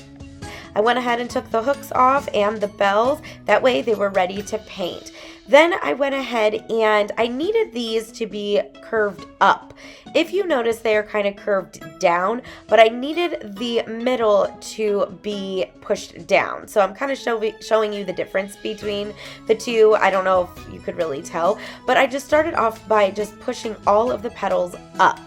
I went ahead and took the hooks off and the bells. That way they were ready to paint. Then I went ahead and I needed these to be curved up. If you notice, they are kind of curved down, but I needed the middle to be pushed down. So I'm kind of showing you the difference between the two. I don't know if you could really tell, but I just started off by just pushing all of the petals up.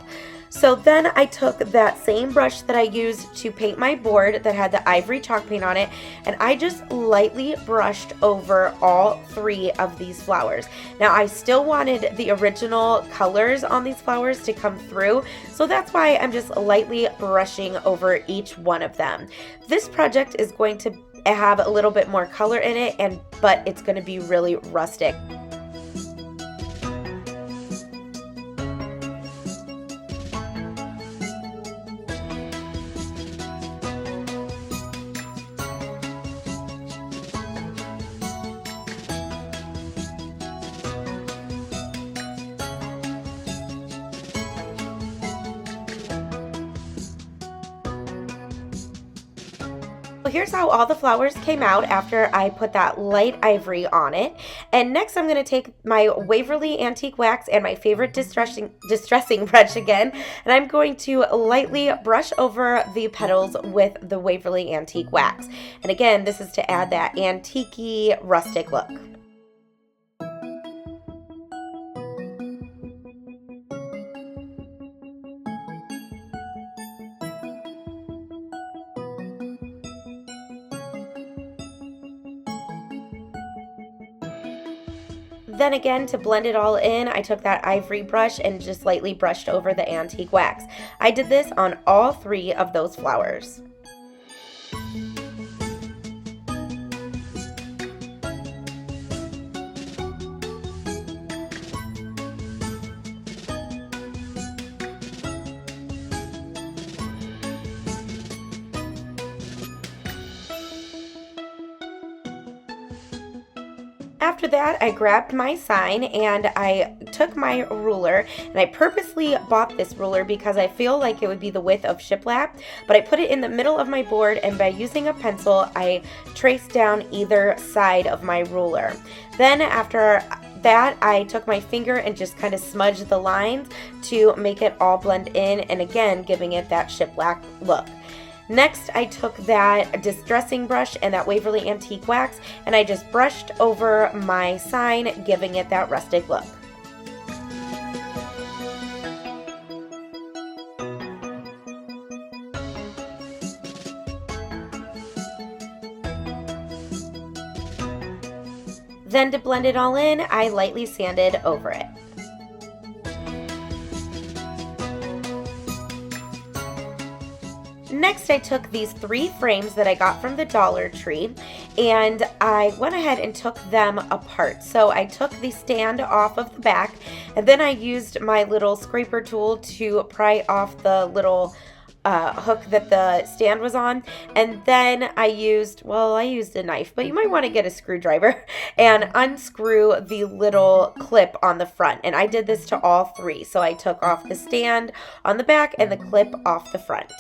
So then I took that same brush that I used to paint my board that had the ivory chalk paint on it, and I just lightly brushed over all 3 of these flowers. Now I still wanted the original colors on these flowers to come through, so that's why I'm just lightly brushing over each one of them. This project is going to have a little bit more color in it, but it's going to be really rustic. Here's how all the flowers came out after I put that light ivory on it. And next I'm going to take my Waverly Antique Wax and my favorite distressing brush again, and I'm going to lightly brush over the petals with the Waverly Antique Wax. And again, this is to add that antique-y rustic look. Then again, to blend it all in, I took that ivory brush and just lightly brushed over the antique wax. I did this on all 3 of those flowers. After that, I grabbed my sign and I took my ruler, and I purposely bought this ruler because I feel like it would be the width of shiplap, but I put it in the middle of my board, and by using a pencil, I traced down either side of my ruler. Then after that, I took my finger and just kind of smudged the lines to make it all blend in, and again, giving it that shiplap look. Next, I took that distressing brush and that Waverly Antique Wax, and I just brushed over my sign, giving it that rustic look. Then to blend it all in, I lightly sanded over it. Next, I took these 3 frames that I got from the Dollar Tree, and I went ahead and took them apart. So I took the stand off of the back, and then I used my little scraper tool to pry off the little hook that the stand was on, and then I used a knife, but you might want to get a screwdriver and unscrew the little clip on the front, and I did this to all 3. So I took off the stand on the back and the clip off the front.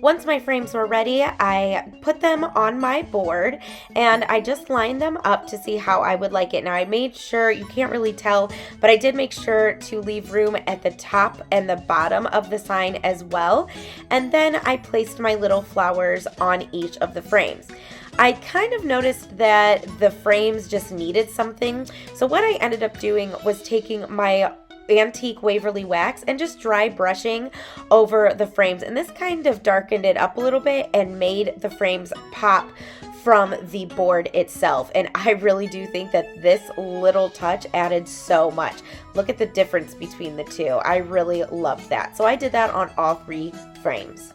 Once my frames were ready, I put them on my board and I just lined them up to see how I would like it. Now I made sure, you can't really tell, but I did make sure to leave room at the top and the bottom of the sign as well. And then I placed my little flowers on each of the frames. I kind of noticed that the frames just needed something. So what I ended up doing was taking my antique Waverly wax and just dry brushing over the frames, and this kind of darkened it up a little bit and made the frames pop from the board itself. And I really do think that this little touch added so much. Look at the difference between the two. I really love that. So I did that on all 3 frames.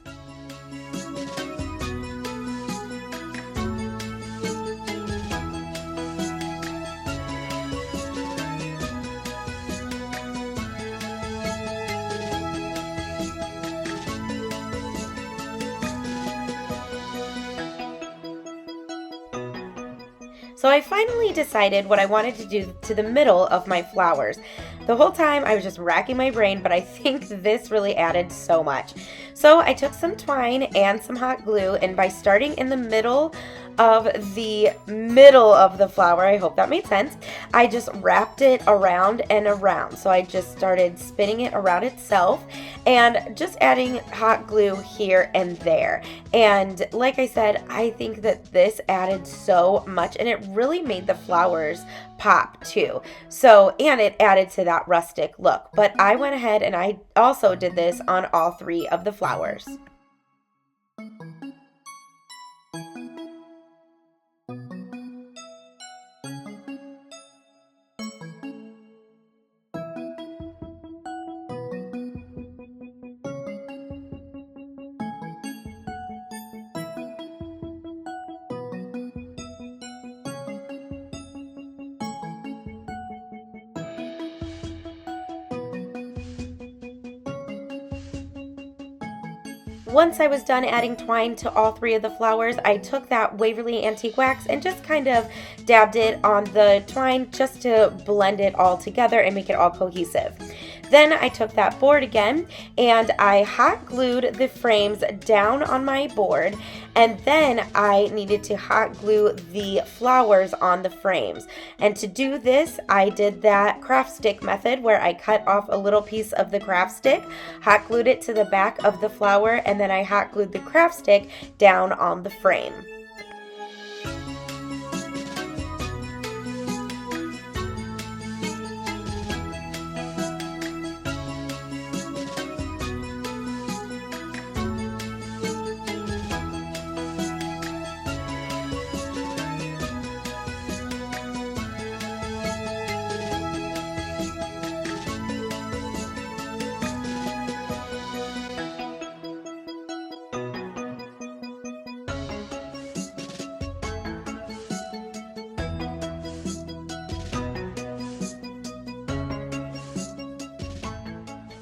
So I finally decided what I wanted to do to the middle of my flowers. The whole time I was just racking my brain, but I think this really added so much. So I took some twine and some hot glue, and by starting in the middle of the flower, I hope that made sense, I just wrapped it around and around. So I just started spinning it around itself and just adding hot glue here and there. And like I said, I think that this added so much, and it really made the flowers pop too. So, and it added to that rustic look. But I went ahead and I also did this on all 3 of the flowers. Once I was done adding twine to all 3 of the flowers, I took that Waverly Antique Wax and just kind of dabbed it on the twine just to blend it all together and make it all cohesive. Then I took that board again and I hot glued the frames down on my board, and then I needed to hot glue the flowers on the frames. And to do this, I did that craft stick method where I cut off a little piece of the craft stick, hot glued it to the back of the flower, and then I hot glued the craft stick down on the frame.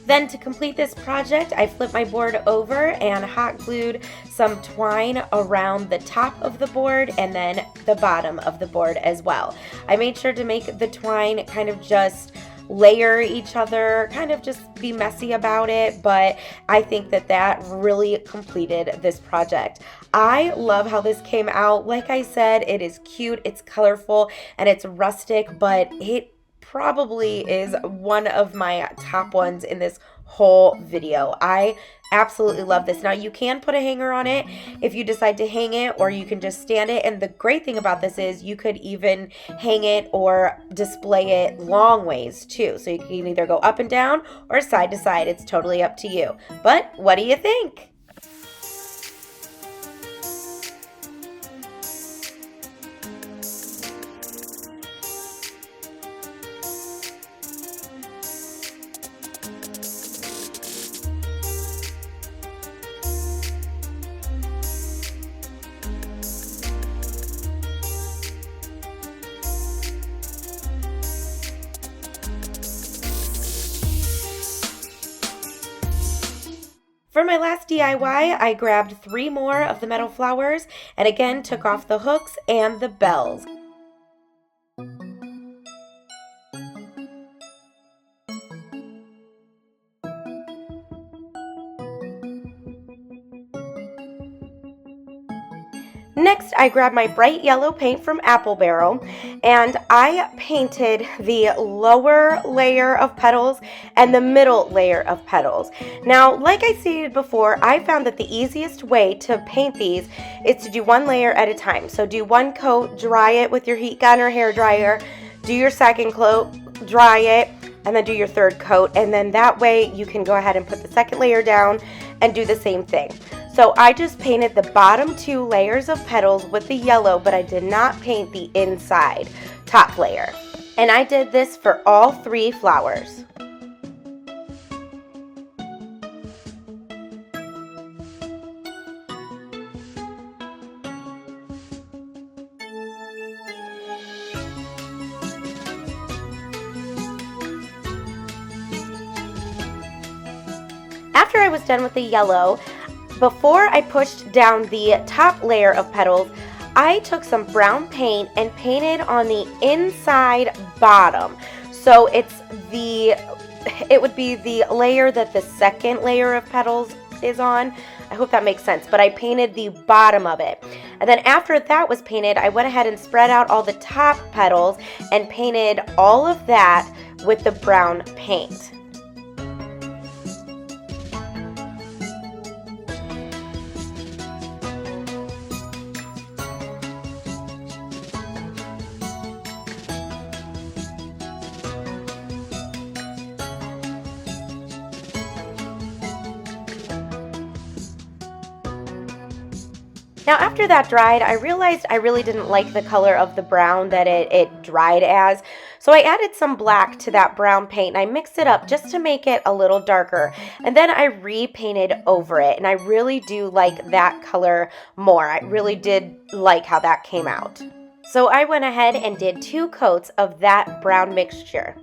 Then to complete this project, I flipped my board over and hot glued some twine around the top of the board and then the bottom of the board as well. I made sure to make the twine kind of just layer each other, kind of just be messy about it, but I think that that really completed this project. I love how this came out. Like I said, it is cute, it's colorful, and it's rustic, but it probably is one of my top ones in this whole video. I absolutely love this. Now you can put a hanger on it if you decide to hang it, or you can just stand it. And the great thing about this is you could even hang it or display it long ways too. So you can either go up and down or side to side. It's totally up to you. But what do you think? For my last DIY, I grabbed 3 more of the metal flowers and again took off the hooks and the bells. Next, I grabbed my bright yellow paint from Apple Barrel and I painted the lower layer of petals and the middle layer of petals. Now, like I stated before, I found that the easiest way to paint these is to do one layer at a time. So do one coat, dry it with your heat gun or hair dryer, do your second coat, dry it, and then do your third coat. And then that way you can go ahead and put the second layer down and do the same thing. So I just painted the bottom 2 layers of petals with the yellow, but I did not paint the inside top layer. And I did this for all 3 flowers. After I was done with the yellow, before I pushed down the top layer of petals, I took some brown paint and painted on the inside bottom. So it would be the layer that the second layer of petals is on. I hope that makes sense, but I painted the bottom of it. And then after that was painted, I went ahead and spread out all the top petals and painted all of that with the brown paint. Now after that dried, I realized I really didn't like the color of the brown that it dried as. So I added some black to that brown paint and I mixed it up just to make it a little darker. And then I repainted over it, and I really do like that color more. I really did like how that came out. So I went ahead and did 2 coats of that brown mixture.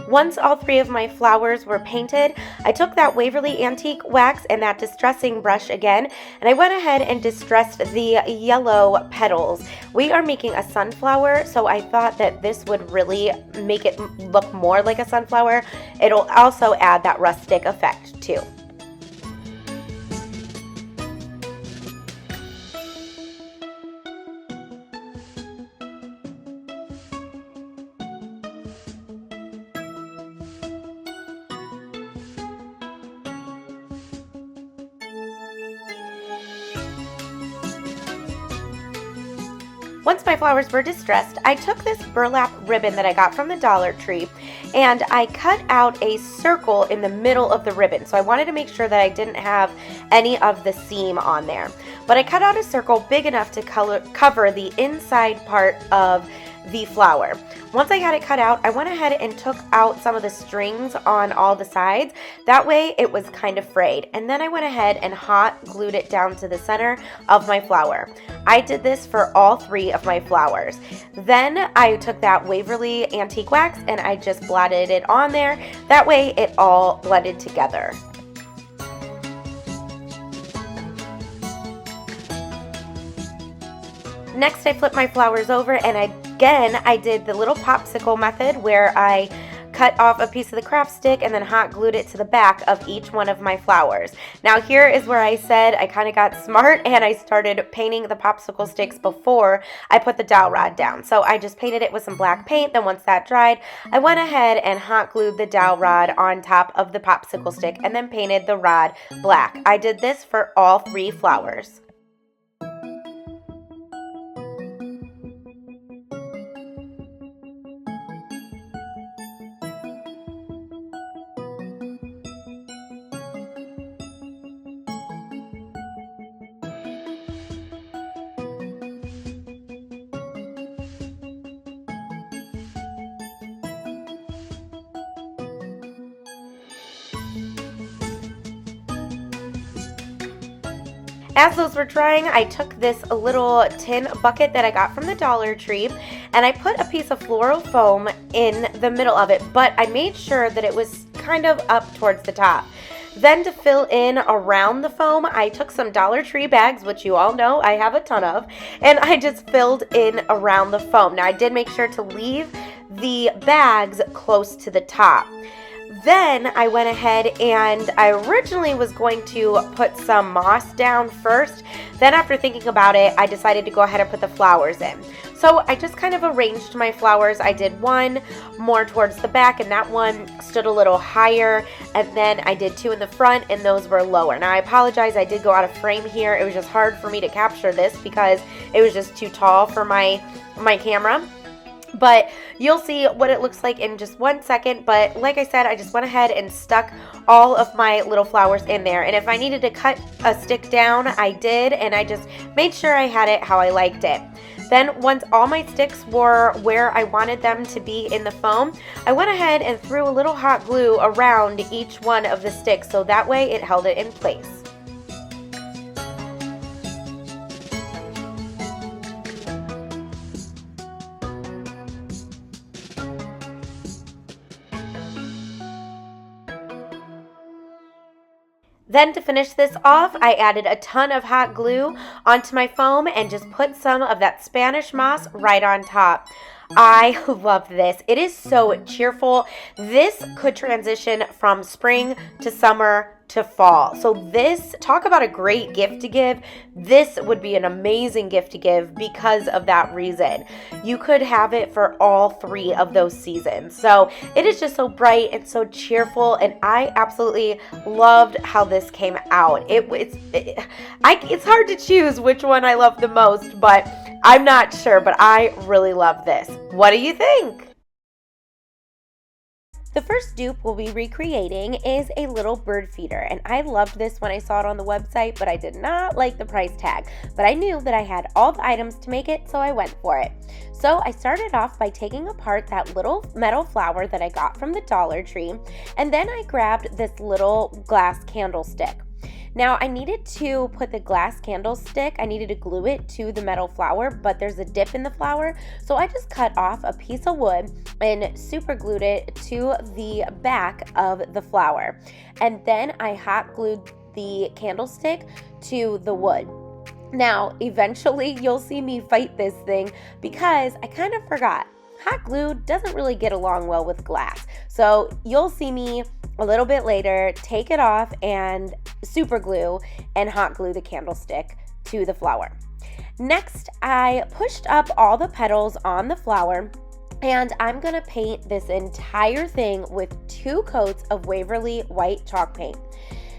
Once all 3 of my flowers were painted, I took that Waverly Antique Wax and that distressing brush again, and I went ahead and distressed the yellow petals. We are making a sunflower, so I thought that this would really make it look more like a sunflower. It'll also add that rustic effect too. Once my flowers were distressed, I took this burlap ribbon that I got from the Dollar Tree and I cut out a circle in the middle of the ribbon. So I wanted to make sure that I didn't have any of the seam on there. But I cut out a circle big enough to cover the inside part of the flower. Once I had it cut out, I went ahead and took out some of the strings on all the sides. That way it was kind of frayed. And then I went ahead and hot glued it down to the center of my flower. I did this for all 3 of my flowers. Then I took that Waverly antique wax and I just blotted it on there. That way it all blended together. Next, I flipped my flowers over and I did the little popsicle method where I cut off a piece of the craft stick and then hot glued it to the back of each one of my flowers. Now here is where I said I kind of got smart and I started painting the popsicle sticks before I put the dowel rod down. So I just painted it with some black paint. Then once that dried, I went ahead and hot glued the dowel rod on top of the popsicle stick and then painted the rod black. I did this for all 3 flowers. As those were drying, I took this little tin bucket that I got from the Dollar Tree and I put a piece of floral foam in the middle of it, but I made sure that it was kind of up towards the top. Then to fill in around the foam, I took some Dollar Tree bags, which you all know I have a ton of, and I just filled in around the foam. Now I did make sure to leave the bags close to the top. Then I went ahead and I originally was going to put some moss down first. Then after thinking about it, I decided to go ahead and put the flowers in. So I just kind of arranged my flowers. I did one more towards the back and that one stood a little higher. And then I did 2 in the front and those were lower. Now I apologize, I did go out of frame here. It was just hard for me to capture this because it was just too tall for my camera. But you'll see what it looks like in just 1 second. But like I said, I just went ahead and stuck all of my little flowers in there. And if I needed to cut a stick down, I did. And I just made sure I had it how I liked it. Then once all my sticks were where I wanted them to be in the foam, I went ahead and threw a little hot glue around each one of the sticks so that way it held it in place. Then to finish this off, I added a ton of hot glue onto my foam and just put some of that Spanish moss right on top. I love this. It is so cheerful. This could transition from spring to summer to fall. So this, talk about a great gift to give. This would be an amazing gift to give because of that reason. You could have it for all 3 of those seasons. So it is just so bright and so cheerful, and I absolutely loved how this came out. It's hard to choose which one I love the most, but I'm not sure, but I really love this. What do you think? The first dupe we'll be recreating is a little bird feeder, and I loved this when I saw it on the website, but I did not like the price tag. But I knew that I had all the items to make it, so I went for it. So I started off by taking apart that little metal flower that I got from the Dollar Tree, and then I grabbed this little glass candlestick. Now I needed to put the glass candlestick, I needed to glue it to the metal flower, but there's a dip in the flower, so I just cut off a piece of wood and super glued it to the back of the flower. And then I hot glued the candlestick to the wood. Now, eventually you'll see me fight this thing because I kind of forgot. Hot glue doesn't really get along well with glass. So you'll see me a little bit later take it off and super glue and hot glue the candlestick to the flower. Next, I pushed up all the petals on the flower, and I'm gonna paint this entire thing with 2 coats of Waverly white chalk paint.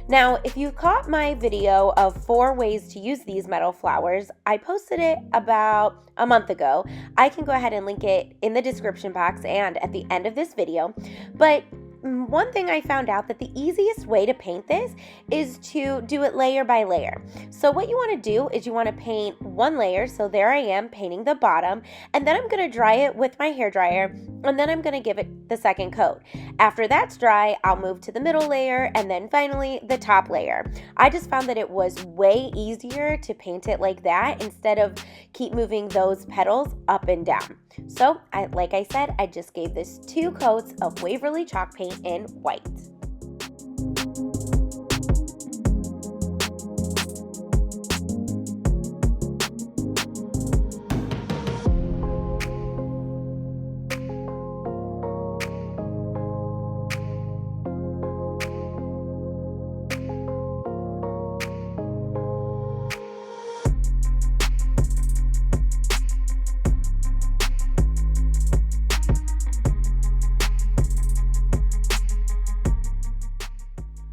Now, if you caught my video of 4 ways to use these metal flowers, I posted it about a month ago. I can go ahead and link it in the description box and at the end of this video. But one thing I found out that the easiest way to paint this is to do it layer by layer. So what you want to do is you want to paint one layer. So there I am painting the bottom, and then I'm going to dry it with my hairdryer, and then I'm going to give it the second coat. After that's dry, I'll move to the middle layer, and then finally the top layer. I just found that it was way easier to paint it like that instead of keep moving those petals up and down. So, like I said, I just gave this 2 coats of Waverly chalk paint in white.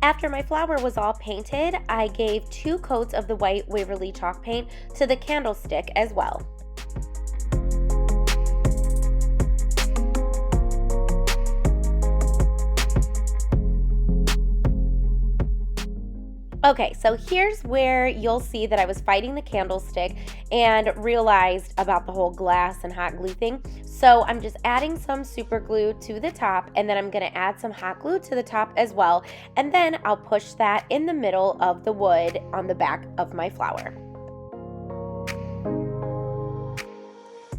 After my flower was all painted, I gave 2 coats of the white Waverly chalk paint to the candlestick as well. Okay, so here's where you'll see that I was fighting the candlestick and realized about the whole glass and hot glue thing. So I'm just adding some super glue to the top, and then I'm going to add some hot glue to the top as well, and then I'll push that in the middle of the wood on the back of my flower.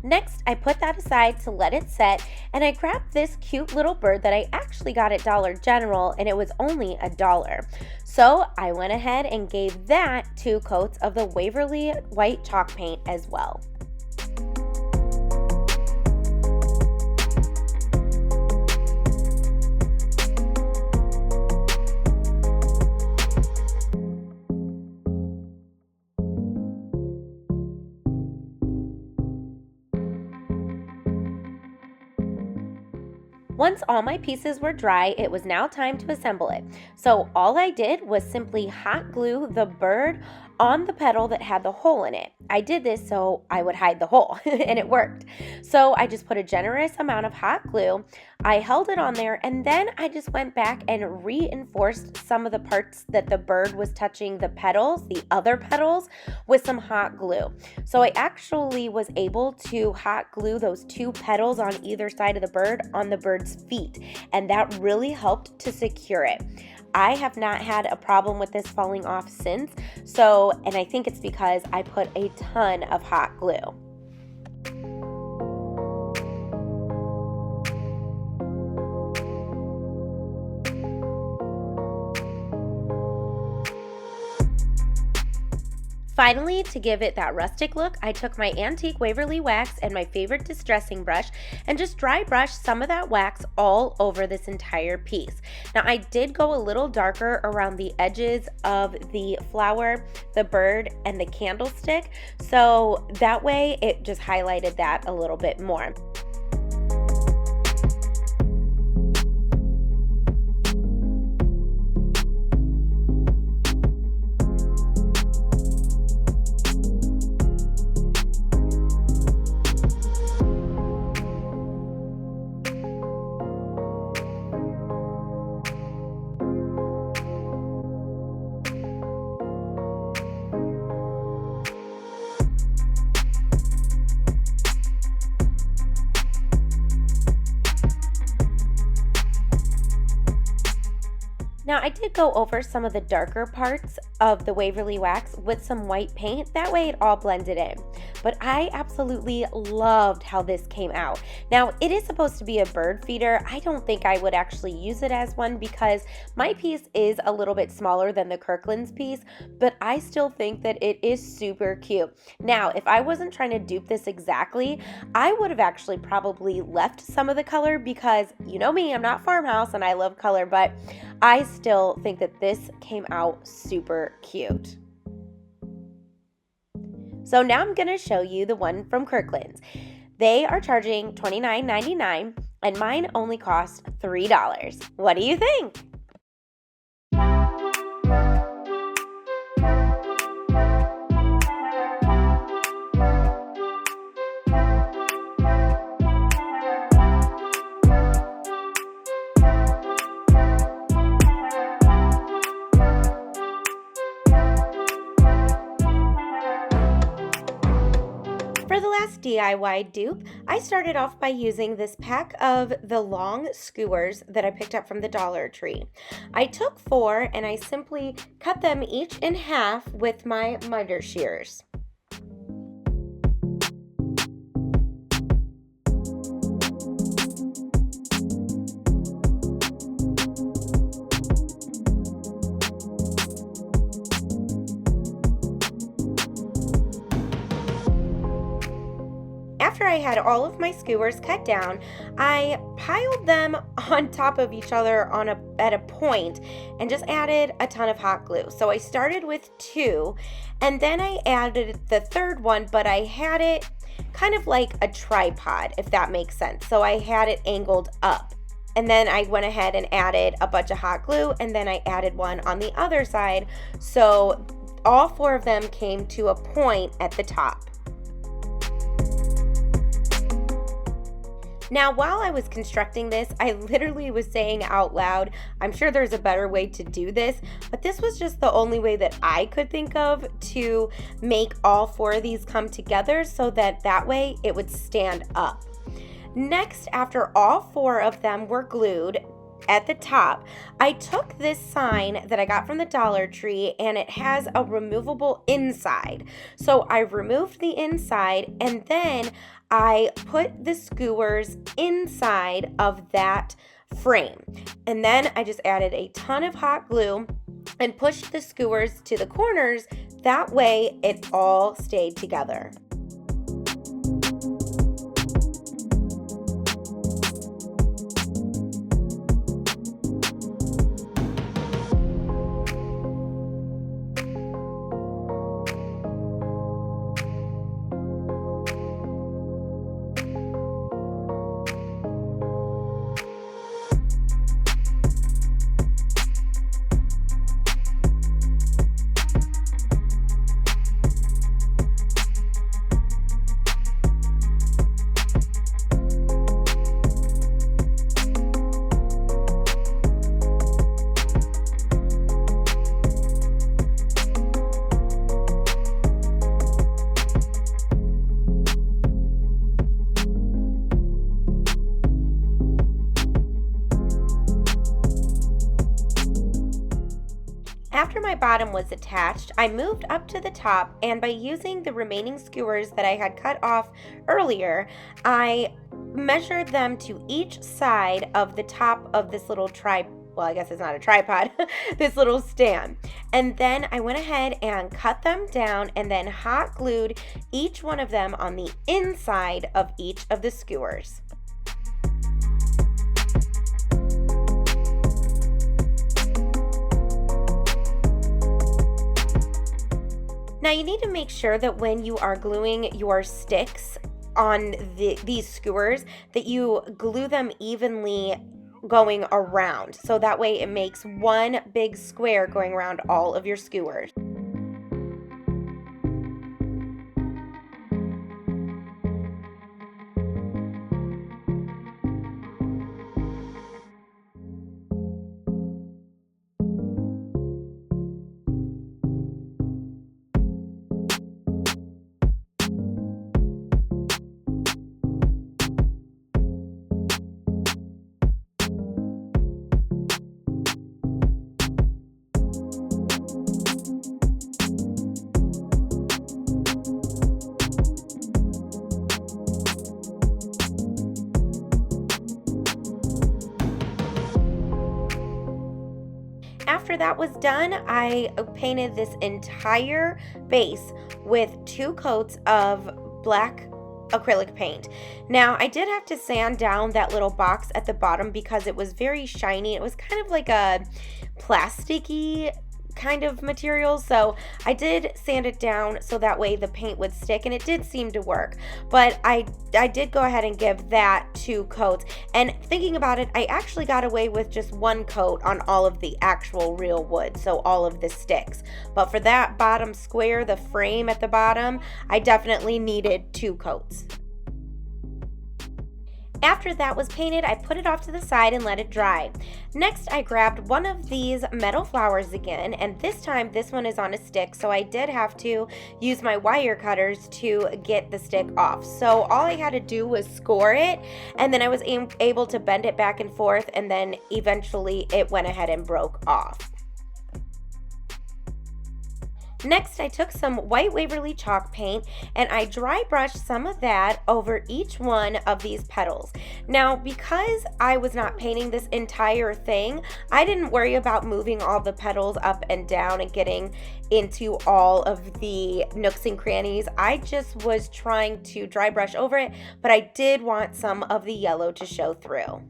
Next, I put that aside to let it set, and I grabbed this cute little bird that I actually got at Dollar General, and it was only $1. So I went ahead and gave that 2 coats of the Waverly white chalk paint as well. Once all my pieces were dry, it was now time to assemble it. So all I did was simply hot glue the bird on the petal that had the hole in it. I did this so I would hide the hole, and it worked. So I just put a generous amount of hot glue. I held it on there, and then I just went back and reinforced some of the parts that the bird was touching the petals, the other petals, with some hot glue. So I actually was able to hot glue those 2 petals on either side of the bird on the bird's feet, and that really helped to secure it. I have not had a problem with this falling off since, and I think it's because I put a ton of hot glue. Finally, to give it that rustic look, I took my antique Waverly wax and my favorite distressing brush and just dry brushed some of that wax all over this entire piece. Now, I did go a little darker around the edges of the flower, the bird, and the candlestick, so that way it just highlighted that a little bit more. Now, I did go over some of the darker parts of the Waverly wax with some white paint. That way it all blended in. But I absolutely loved how this came out. Now, it is supposed to be a bird feeder. I don't think I would actually use it as one because my piece is a little bit smaller than the Kirkland's piece, but I still think that it is super cute. Now, if I wasn't trying to dupe this exactly, I would have actually probably left some of the color because, you know me, I'm not farmhouse and I love color, but I still think that this came out super cute. So now I'm going to show you the one from Kirkland's. They are charging $29.99 and mine only cost $3. What do you think? For the last DIY dupe, I started off by using this pack of the long skewers that I picked up from the Dollar Tree. I took 4 and I simply cut them each in half with my miter shears. After I had all of my skewers cut down, I piled them on top of each other at a point and just added a ton of hot glue. So I started with 2 and then I added the third one, but I had it kind of like a tripod, if that makes sense. So I had it angled up. And then I went ahead and added a bunch of hot glue, and then I added one on the other side. So all 4 of them came to a point at the top. Now, while I was constructing this, I literally was saying out loud, I'm sure there's a better way to do this, but this was just the only way that I could think of to make all 4 of these come together so that way it would stand up. Next, after all 4 of them were glued at the top, I took this sign that I got from the Dollar Tree and it has a removable inside. So I removed the inside and then I put the skewers inside of that frame. And then I just added a ton of hot glue and pushed the skewers to the corners. That way it all stayed together. After my bottom was attached, I moved up to the top, and by using the remaining skewers that I had cut off earlier, I measured them to each side of the top of this little well, I guess it's not a tripod, this little stand. And then I went ahead and cut them down and then hot glued each one of them on the inside of each of the skewers. Now you need to make sure that when you are gluing your sticks on these skewers that you glue them evenly going around. So that way it makes one big square going around all of your skewers. After that was done, I painted this entire base with 2 coats of black acrylic paint. Now, I did have to sand down that little box at the bottom because it was very shiny. It was kind of like a plasticky kind of material, so I did sand it down so that way the paint would stick, and it did seem to work. But I did go ahead and give that 2 coats, and thinking about it, I actually got away with just 1 coat on all of the actual real wood, so all of the sticks. But for that bottom square, the frame at the bottom, I definitely needed 2 coats. After that was painted, I put it off to the side and let it dry. Next, I grabbed one of these metal flowers again, and this time this one is on a stick, so I did have to use my wire cutters to get the stick off. So all I had to do was score it, and then I was able to bend it back and forth, and then eventually it went ahead and broke off. Next, I took some white Waverly chalk paint and I dry brushed some of that over each one of these petals. Now, because I was not painting this entire thing, I didn't worry about moving all the petals up and down and getting into all of the nooks and crannies. I just was trying to dry brush over it, but I did want some of the yellow to show through.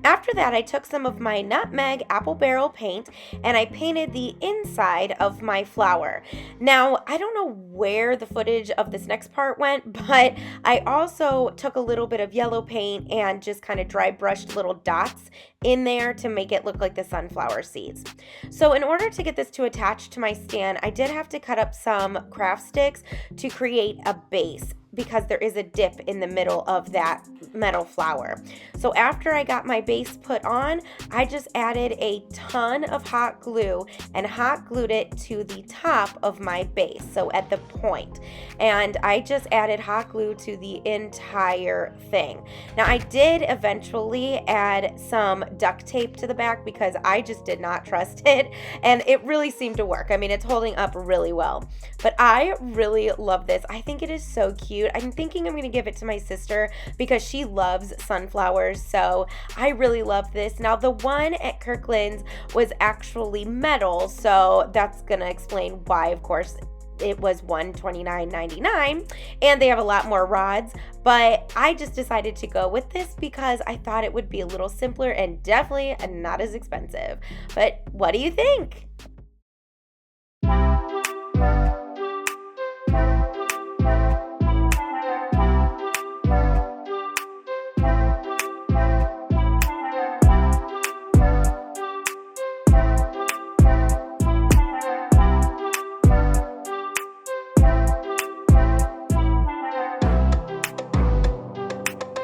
After that, I took some of my nutmeg apple barrel paint and I painted the inside of my flower. Now, I don't know where the footage of this next part went, but I also took a little bit of yellow paint and just kind of dry brushed little dots in there to make it look like the sunflower seeds. So in order to get this to attach to my stand, I did have to cut up some craft sticks to create a base, because there is a dip in the middle of that metal flower. So after I got my base put on, I just added a ton of hot glue and hot glued it to the top of my base, so at the point. And I just added hot glue to the entire thing. Now I did eventually add some duct tape to the back because I just did not trust it, and it really seemed to work. I mean, it's holding up really well. But I really love this. I think it is so cute. I'm thinking I'm going to give it to my sister because she loves sunflowers, so I really love this. Now, the one at Kirkland's was actually metal, so that's going to explain why, of course, it was $129.99, and they have a lot more rods, but I just decided to go with this because I thought it would be a little simpler and definitely not as expensive. But what do you think?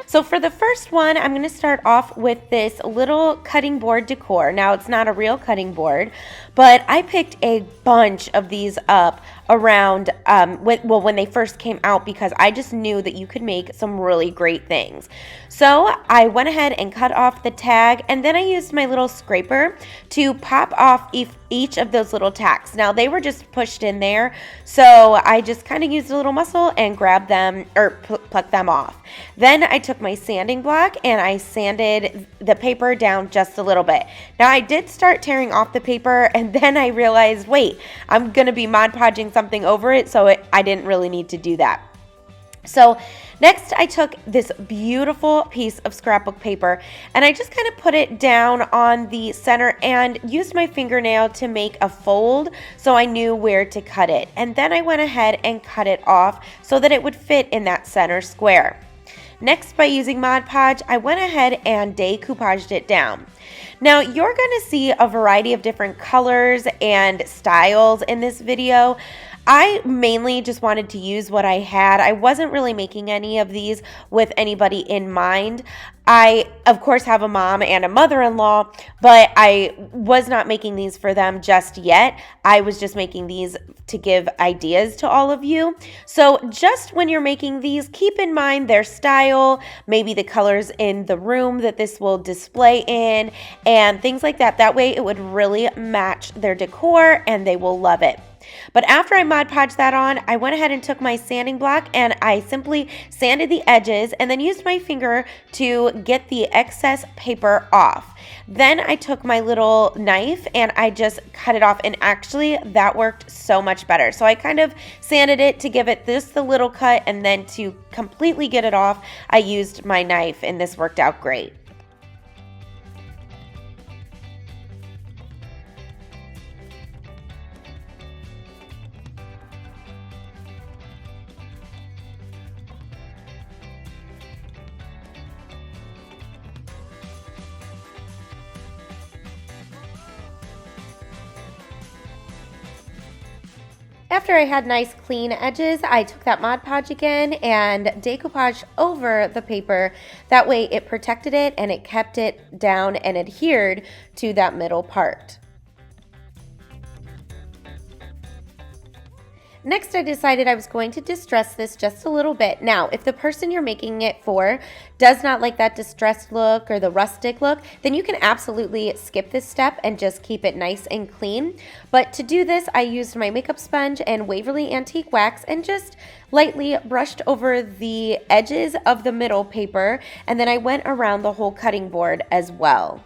So for the first one, I'm going to start off with this little cutting board decor. Now, it's not a real cutting board, but I picked a bunch of these up around, when they first came out, because I just knew that you could make some really great things. So I went ahead and cut off the tag, and then I used my little scraper to pop off each of those little tacks. Now, they were just pushed in there, so I just kind of used a little muscle and grabbed them, or plucked them off. Then I took my sanding block and I sanded the paper down just a little bit. Now, I did start tearing off the paper, and then I realized, wait, I'm going to be Mod Podging something over it, so I didn't really need to do that. So next, I took this beautiful piece of scrapbook paper and I just kind of put it down on the center and used my fingernail to make a fold so I knew where to cut it. And then I went ahead and cut it off so that it would fit in that center square. Next, by using Mod Podge, I went ahead and decoupaged it down. Now, you're going to see a variety of different colors and styles in this video. I mainly just wanted to use what I had. I wasn't really making any of these with anybody in mind. I, of course, have a mom and a mother-in-law, but I was not making these for them just yet. I was just making these to give ideas to all of you. So just when you're making these, keep in mind their style, maybe the colors in the room that this will display in, and things like that. That way it would really match their decor and they will love it. But after I Mod Podged that on, I went ahead and took my sanding block and I simply sanded the edges and then used my finger to get the excess paper off. Then I took my little knife and I just cut it off, and actually that worked so much better. So I kind of sanded it to give it this the little cut, and then to completely get it off, I used my knife, and this worked out great. After I had nice clean edges, I took that Mod Podge again and decoupage over the paper. That way it protected it and it kept it down and adhered to that middle part. Next, I decided I was going to distress this just a little bit. Now, if the person you're making it for does not like that distressed look or the rustic look, then you can absolutely skip this step and just keep it nice and clean. But to do this, I used my makeup sponge and Waverly Antique Wax and just lightly brushed over the edges of the middle paper, and then I went around the whole cutting board as well.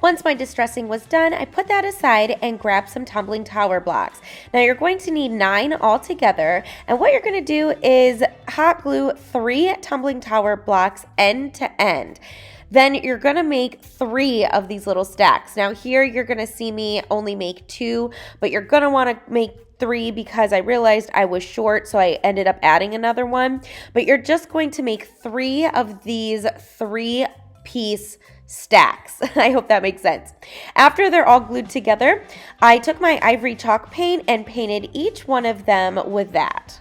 Once my distressing was done, I put that aside and grabbed some tumbling tower blocks. Now you're going to need 9 altogether, and what you're going to do is hot glue 3 tumbling tower blocks end to end. Then you're going to make 3 of these little stacks. Now here you're going to see me only make 2, but you're going to want to make 3 because I realized I was short, so I ended up adding another one. But you're just going to make 3 of these 3-piece stacks. I hope that makes sense. After they're all glued together, I took my ivory chalk paint and painted each one of them with that.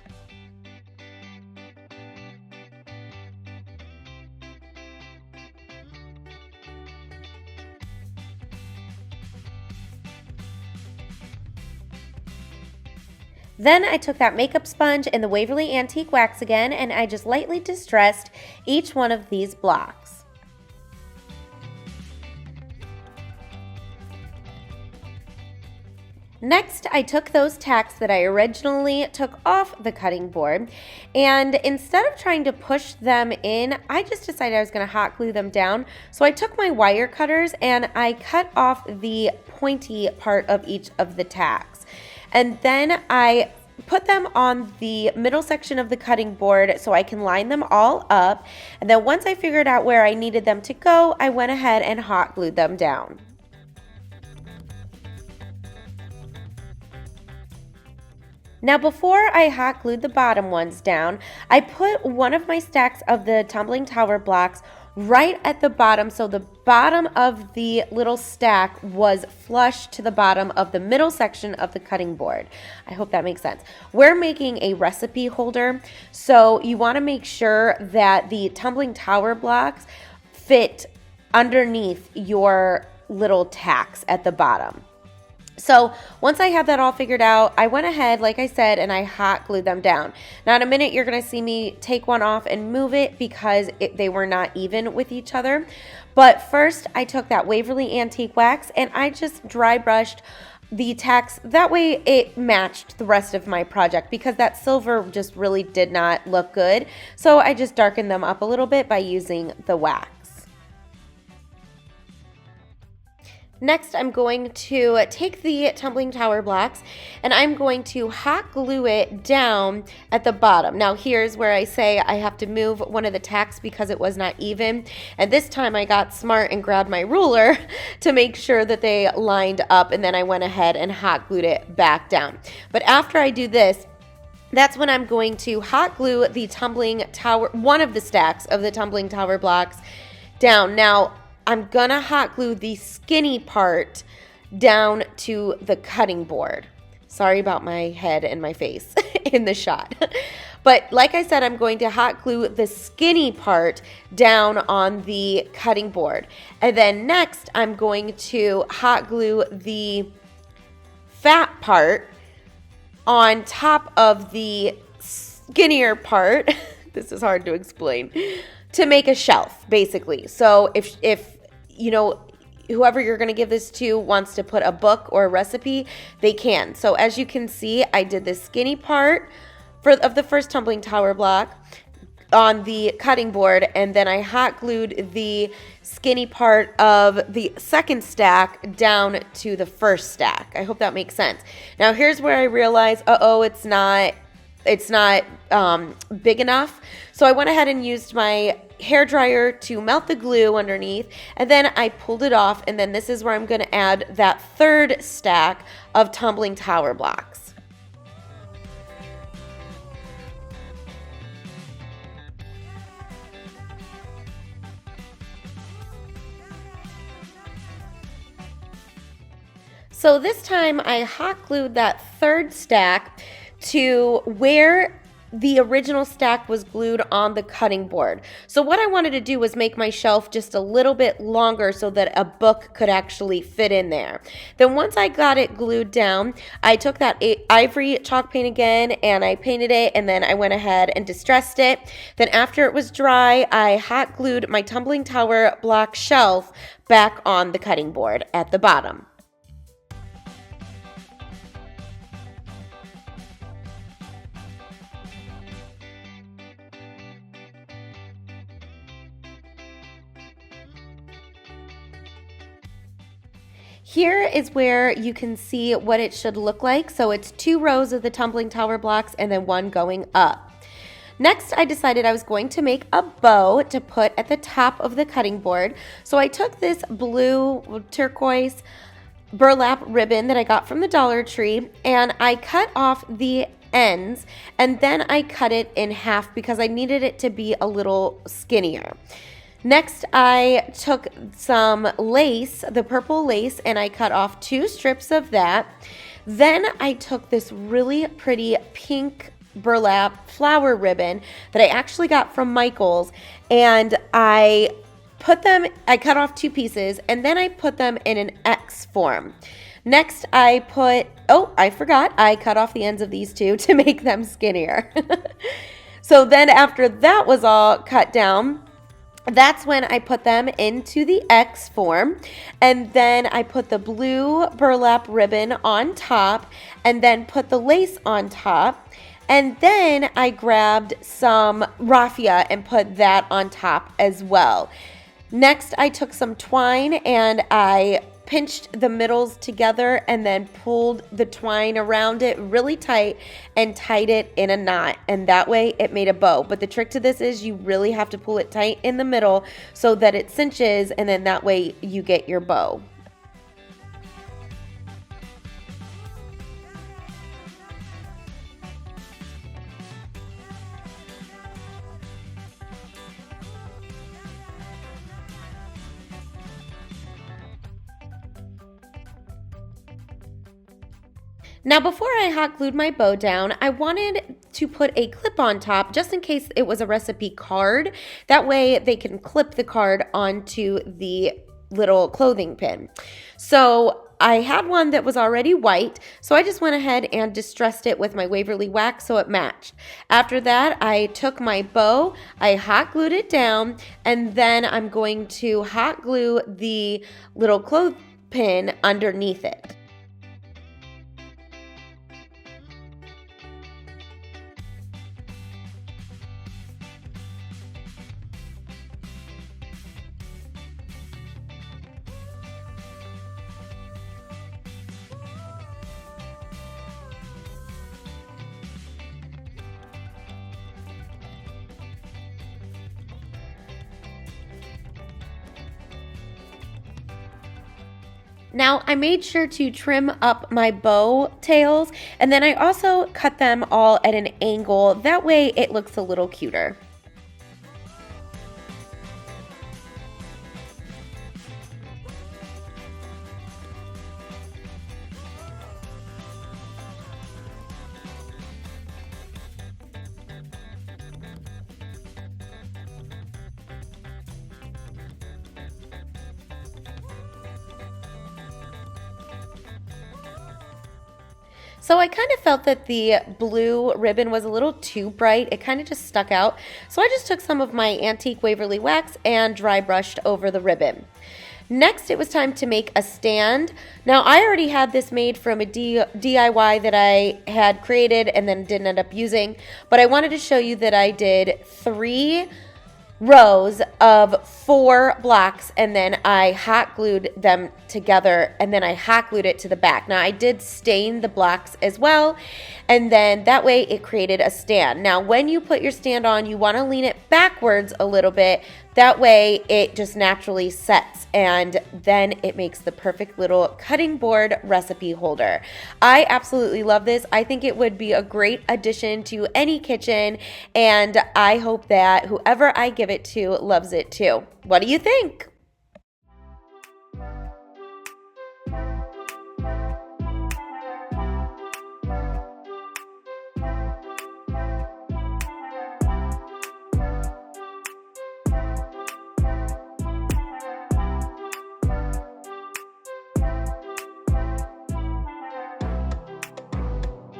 Then I took that makeup sponge and the Waverly Antique Wax again, and I just lightly distressed each one of these blocks. Next, I took those tacks that I originally took off the cutting board, and instead of trying to push them in, I just decided I was going to hot glue them down. So I took my wire cutters and I cut off the pointy part of each of the tacks. And then I put them on the middle section of the cutting board so I can line them all up. And then once I figured out where I needed them to go, I went ahead and hot glued them down. Now before I hot glued the bottom ones down, I put one of my stacks of the tumbling tower blocks right at the bottom, so the bottom of the little stack was flush to the bottom of the middle section of the cutting board. I hope that makes sense. We're making a recipe holder, so you want to make sure that the tumbling tower blocks fit underneath your little tacks at the bottom. So once I had that all figured out, I went ahead, like I said, and I hot glued them down. Now in a minute, you're going to see me take one off and move it because they were not even with each other. But first, I took that Waverly Antique Wax and I just dry brushed the tacks. That way it matched the rest of my project because that silver just really did not look good. So I just darkened them up a little bit by using the wax. Next, I'm going to take the tumbling tower blocks and I'm going to hot glue it down at the bottom. Now here's where I say I have to move one of the tacks because it was not even. And this time I got smart and grabbed my ruler to make sure that they lined up, and then I went ahead and hot glued it back down. But after I do this, that's when I'm going to hot glue the tumbling tower, one of the stacks of the tumbling tower blocks down. Now, I'm gonna hot glue the skinny part down to the cutting board. Sorry about my head and my face in the shot. But like I said, I'm going to hot glue the skinny part down on the cutting board. And then next, I'm going to hot glue the fat part on top of the skinnier part. This is hard to explain. To make a shelf, basically. So if you know, whoever you're going to give this to wants to put a book or a recipe, they can. So as you can see, I did this skinny part of the first tumbling tower block on the cutting board, and then I hot glued the skinny part of the second stack down to the first stack. I hope that makes sense. Now here's where I realized, it's not big enough. So I went ahead and used my hair dryer to melt the glue underneath, and then I pulled it off, and then this is where I'm going to add that third stack of tumbling tower blocks. So this time I hot glued that third stack to where the original stack was glued on the cutting board. So what I wanted to do was make my shelf just a little bit longer so that a book could actually fit in there. Then once I got it glued down, I took that ivory chalk paint again and I painted it, and then I went ahead and distressed it. Then after it was dry, I hot glued my tumbling tower block shelf back on the cutting board at the bottom. Here is where you can see what it should look like. So it's 2 rows of the tumbling tower blocks and then 1 going up. Next, I decided I was going to make a bow to put at the top of the cutting board. So I took this blue turquoise burlap ribbon that I got from the Dollar Tree, and I cut off the ends, and then I cut it in half because I needed it to be a little skinnier. Next, I took some lace, the purple lace, and I cut off 2 strips of that. Then I took this really pretty pink burlap flower ribbon that I actually got from Michael's, and I cut off 2 pieces, and then I put them in an X form. Next, I cut off the ends of these 2 to make them skinnier. So then after that was all cut down, that's when I put them into the X form, and then I put the blue burlap ribbon on top and then put the lace on top, and then I grabbed some raffia and put that on top as well. Next, I took some twine and I pinched the middles together and then pulled the twine around it really tight and tied it in a knot, and that way it made a bow. But the trick to this is you really have to pull it tight in the middle so that it cinches, and then that way you get your bow. Now, before I hot glued my bow down, I wanted to put a clip on top just in case it was a recipe card. That way they can clip the card onto the little clothing pin. So I had one that was already white, so I just went ahead and distressed it with my Waverly wax so it matched. After that, I took my bow, I hot glued it down, and then I'm going to hot glue the little cloth pin underneath it. Now, I made sure to trim up my bow tails, and then I also cut them all at an angle. That way it looks a little cuter. So I kind of felt that the blue ribbon was a little too bright. It kind of just stuck out. So I just took some of my antique Waverly wax and dry brushed over the ribbon. Next, it was time to make a stand. Now, I already had this made from a DIY that I had created and then didn't end up using, but I wanted to show you that I did 3 rows of 4 blocks, and then I hot glued them together, and then I hot glued it to the back. Now I did stain the blocks as well, and then that way it created a stand. Now when you put your stand on, you want to lean it backwards a little bit. That way it just naturally sets, and then it makes the perfect little cutting board recipe holder. I absolutely love this. I think it would be a great addition to any kitchen, and I hope that whoever I give it to loves it too. What do you think?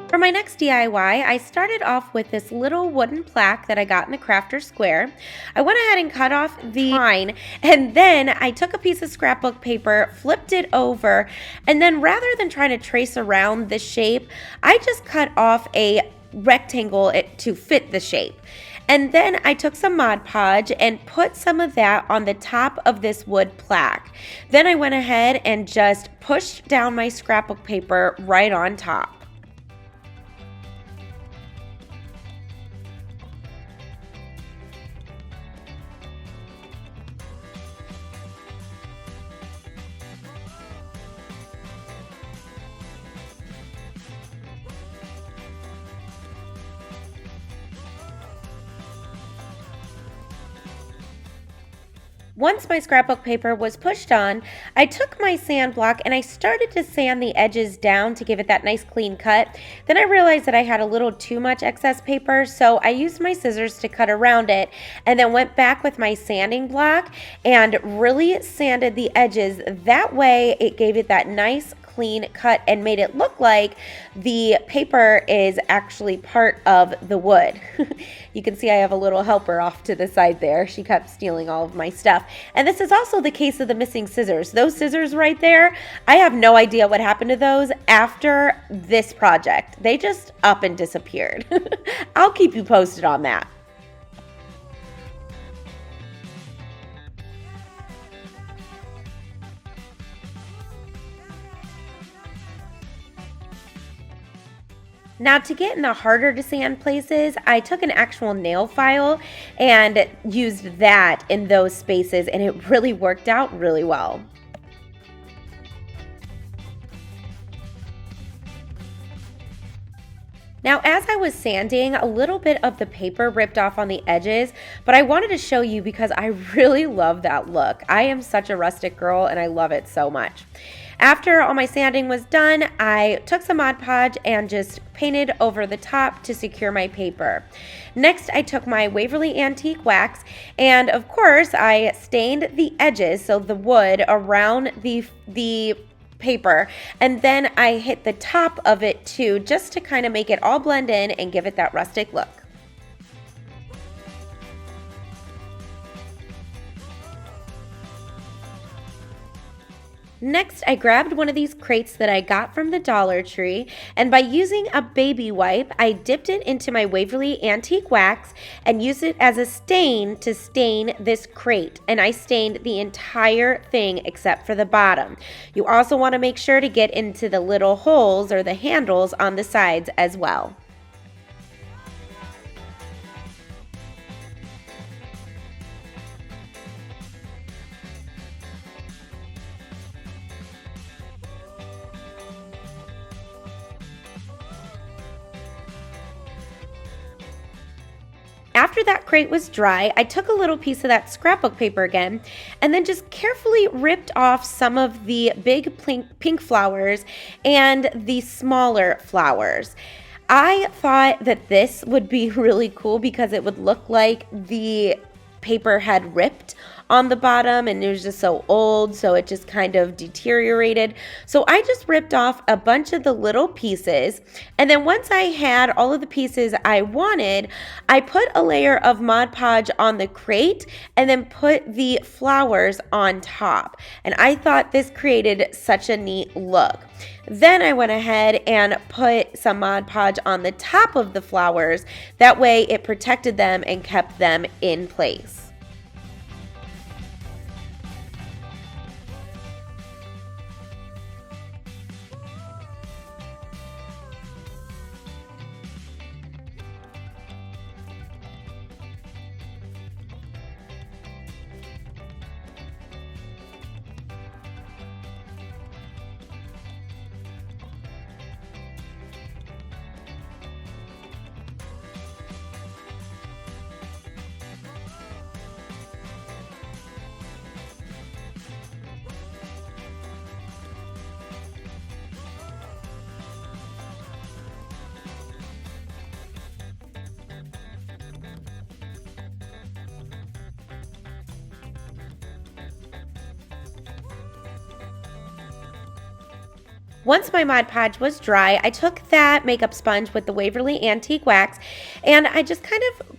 For my next DIY, I started off with this little wooden plaque that I got in the Crafter Square. I went ahead and cut off the line, and then I took a piece of scrapbook paper, flipped it over, and then rather than trying to trace around the shape, I just cut off a rectangle to fit the shape. And then I took some Mod Podge and put some of that on the top of this wood plaque. Then I went ahead and just pushed down my scrapbook paper right on top. Once my scrapbook paper was pushed on, I took my sand block and I started to sand the edges down to give it that nice clean cut. Then I realized that I had a little too much excess paper, so I used my scissors to cut around it, and then went back with my sanding block and really sanded the edges. That way it gave it that nice clean cut and made it look like the paper is actually part of the wood. You can see I have a little helper off to the side there. She kept stealing all of my stuff. And this is also the case of the missing scissors. Those scissors right there, I have no idea what happened to those after this project. They just up and disappeared. I'll keep you posted on that. Now to get in the harder to sand places, I took an actual nail file and used that in those spaces, and it really worked out really well. Now, as I was sanding, a little bit of the paper ripped off on the edges, but I wanted to show you because I really love that look. I am such a rustic girl and I love it so much. After all my sanding was done, I took some Mod Podge and just painted over the top to secure my paper. Next, I took my Waverly Antique Wax, and of course, I stained the edges, so the wood around the paper, and then I hit the top of it too, just to kind of make it all blend in and give it that rustic look. Next, I grabbed one of these crates that I got from the Dollar Tree, and by using a baby wipe, I dipped it into my Waverly Antique Wax and used it as a stain to stain this crate, and I stained the entire thing except for the bottom. You also want to make sure to get into the little holes or the handles on the sides as well. After that crate was dry, I took a little piece of that scrapbook paper again and then just carefully ripped off some of the big pink flowers and the smaller flowers. I thought that this would be really cool because it would look like the paper had ripped on the bottom and it was just so old, so it just kind of deteriorated. So I just ripped off a bunch of the little pieces, and then once I had all of the pieces I wanted, I put a layer of Mod Podge on the crate and then put the flowers on top, and I thought this created such a neat look. Then I went ahead and put some Mod Podge on the top of the flowers. That way it protected them and kept them in place. Once my Mod Podge was dry, I took that makeup sponge with the Waverly Antique Wax and I just kind of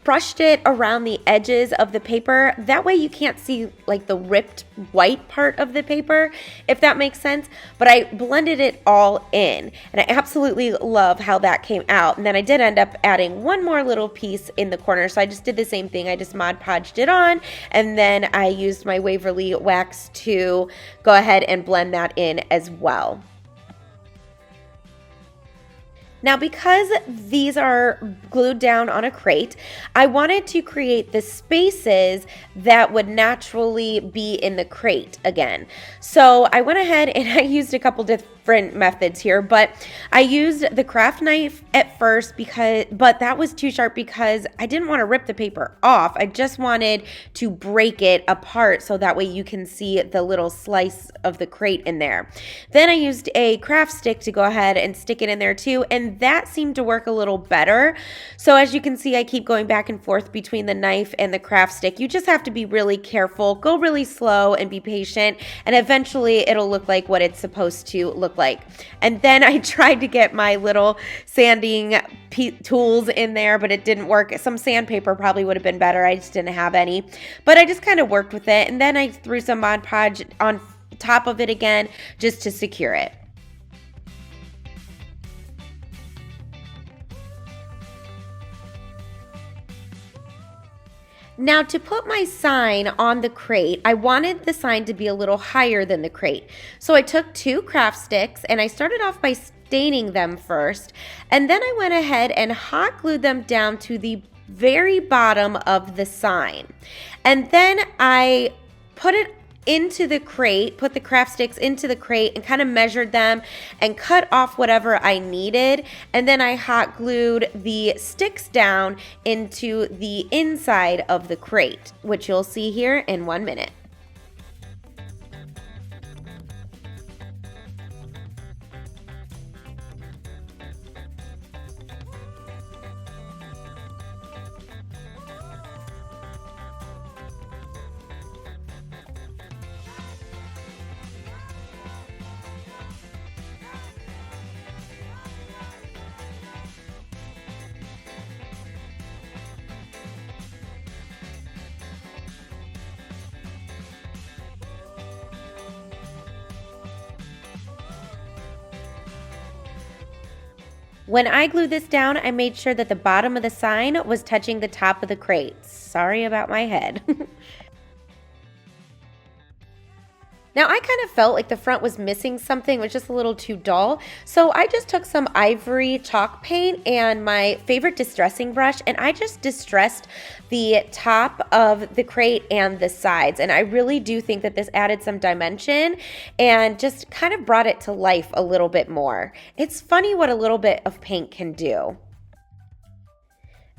brushed it around the edges of the paper. That way you can't see like the ripped white part of the paper, if that makes sense. But I blended it all in and I absolutely love how that came out. And then I did end up adding one more little piece in the corner. So I just did the same thing. I just Mod Podged it on and then I used my Waverly wax to go ahead and blend that in as well. Now, because these are glued down on a crate, I wanted to create the spaces that would naturally be in the crate again. So I went ahead and I used a couple different methods here, but I used the craft knife at first but that was too sharp because I didn't want to rip the paper off. I just wanted to break it apart so that way you can see the little slice of the crate in there. Then I used a craft stick to go ahead and stick it in there too, and that seemed to work a little better. So as you can see, I keep going back and forth between the knife and the craft stick. You just have to be really careful, go really slow and be patient, and eventually it'll look like what it's supposed to look like. And then I tried to get my little sanding tools in there, but it didn't work. Some sandpaper probably would have been better. I just didn't have any, but I just kind of worked with it. And then I threw some Mod Podge on top of it again just to secure it. Now, to put my sign on the crate, I wanted the sign to be a little higher than the crate. So I took 2 craft sticks and I started off by staining them first. And then I went ahead and hot glued them down to the very bottom of the sign. And then I put it into the crate, put the craft sticks into the crate and kind of measured them and cut off whatever I needed. And then I hot glued the sticks down into the inside of the crate, which you'll see here in 1 minute. When I glued this down, I made sure that the bottom of the sign was touching the top of the crate. Sorry about my head. Now, I kind of felt like the front was missing something, it was just a little too dull. So I just took some ivory chalk paint and my favorite distressing brush, and I just distressed the top of the crate and the sides. And I really do think that this added some dimension and just kind of brought it to life a little bit more. It's funny what a little bit of paint can do.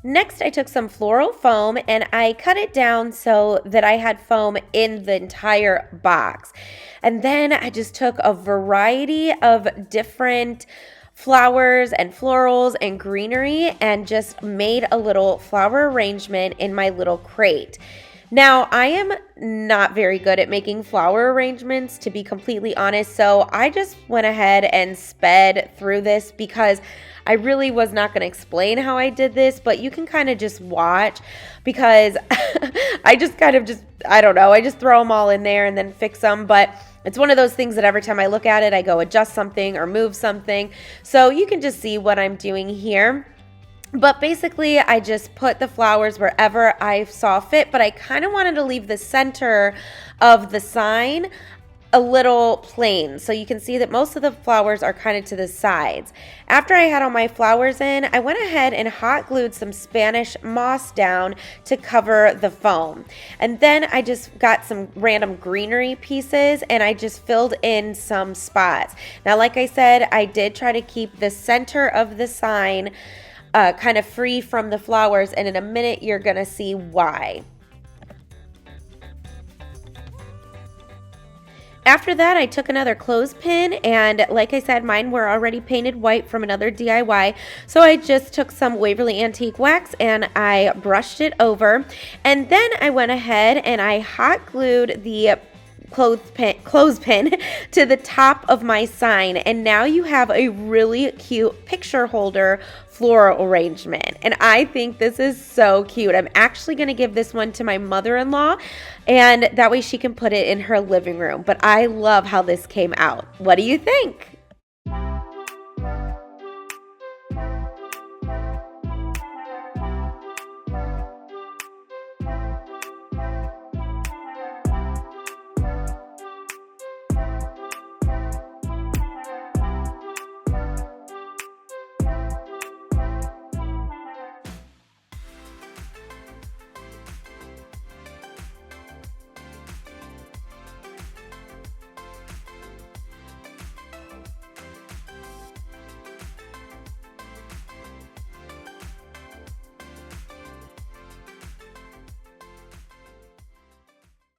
Next, I took some floral foam and I cut it down so that I had foam in the entire box. And then I just took a variety of different flowers and florals and greenery and just made a little flower arrangement in my little crate. Now, I am not very good at making flower arrangements, to be completely honest, so I just went ahead and sped through this because I really was not going to explain how I did this, but you can kind of just watch because I just I don't know, I just throw them all in there and then fix them, but it's one of those things that every time I look at it, I go adjust something or move something, so you can just see what I'm doing here. But basically, I just put the flowers wherever I saw fit, but I kind of wanted to leave the center of the sign a little plain. So you can see that most of the flowers are kind of to the sides. After I had all my flowers in, I went ahead and hot glued some Spanish moss down to cover the foam. And then I just got some random greenery pieces and I just filled in some spots. Now, like I said, I did try to keep the center of the sign kind of free from the flowers, and in a minute you're gonna see why. After that, I took another clothespin, and like I said, mine were already painted white from another DIY, so I just took some Waverly Antique Wax and I brushed it over, and then I went ahead and I hot glued the clothespin to the top of my sign, and now you have a really cute picture holder floral arrangement, and I think this is so cute. I'm actually going to give this one to my mother-in-law, and that way she can put it in her living room, but I love how this came out. What do you think?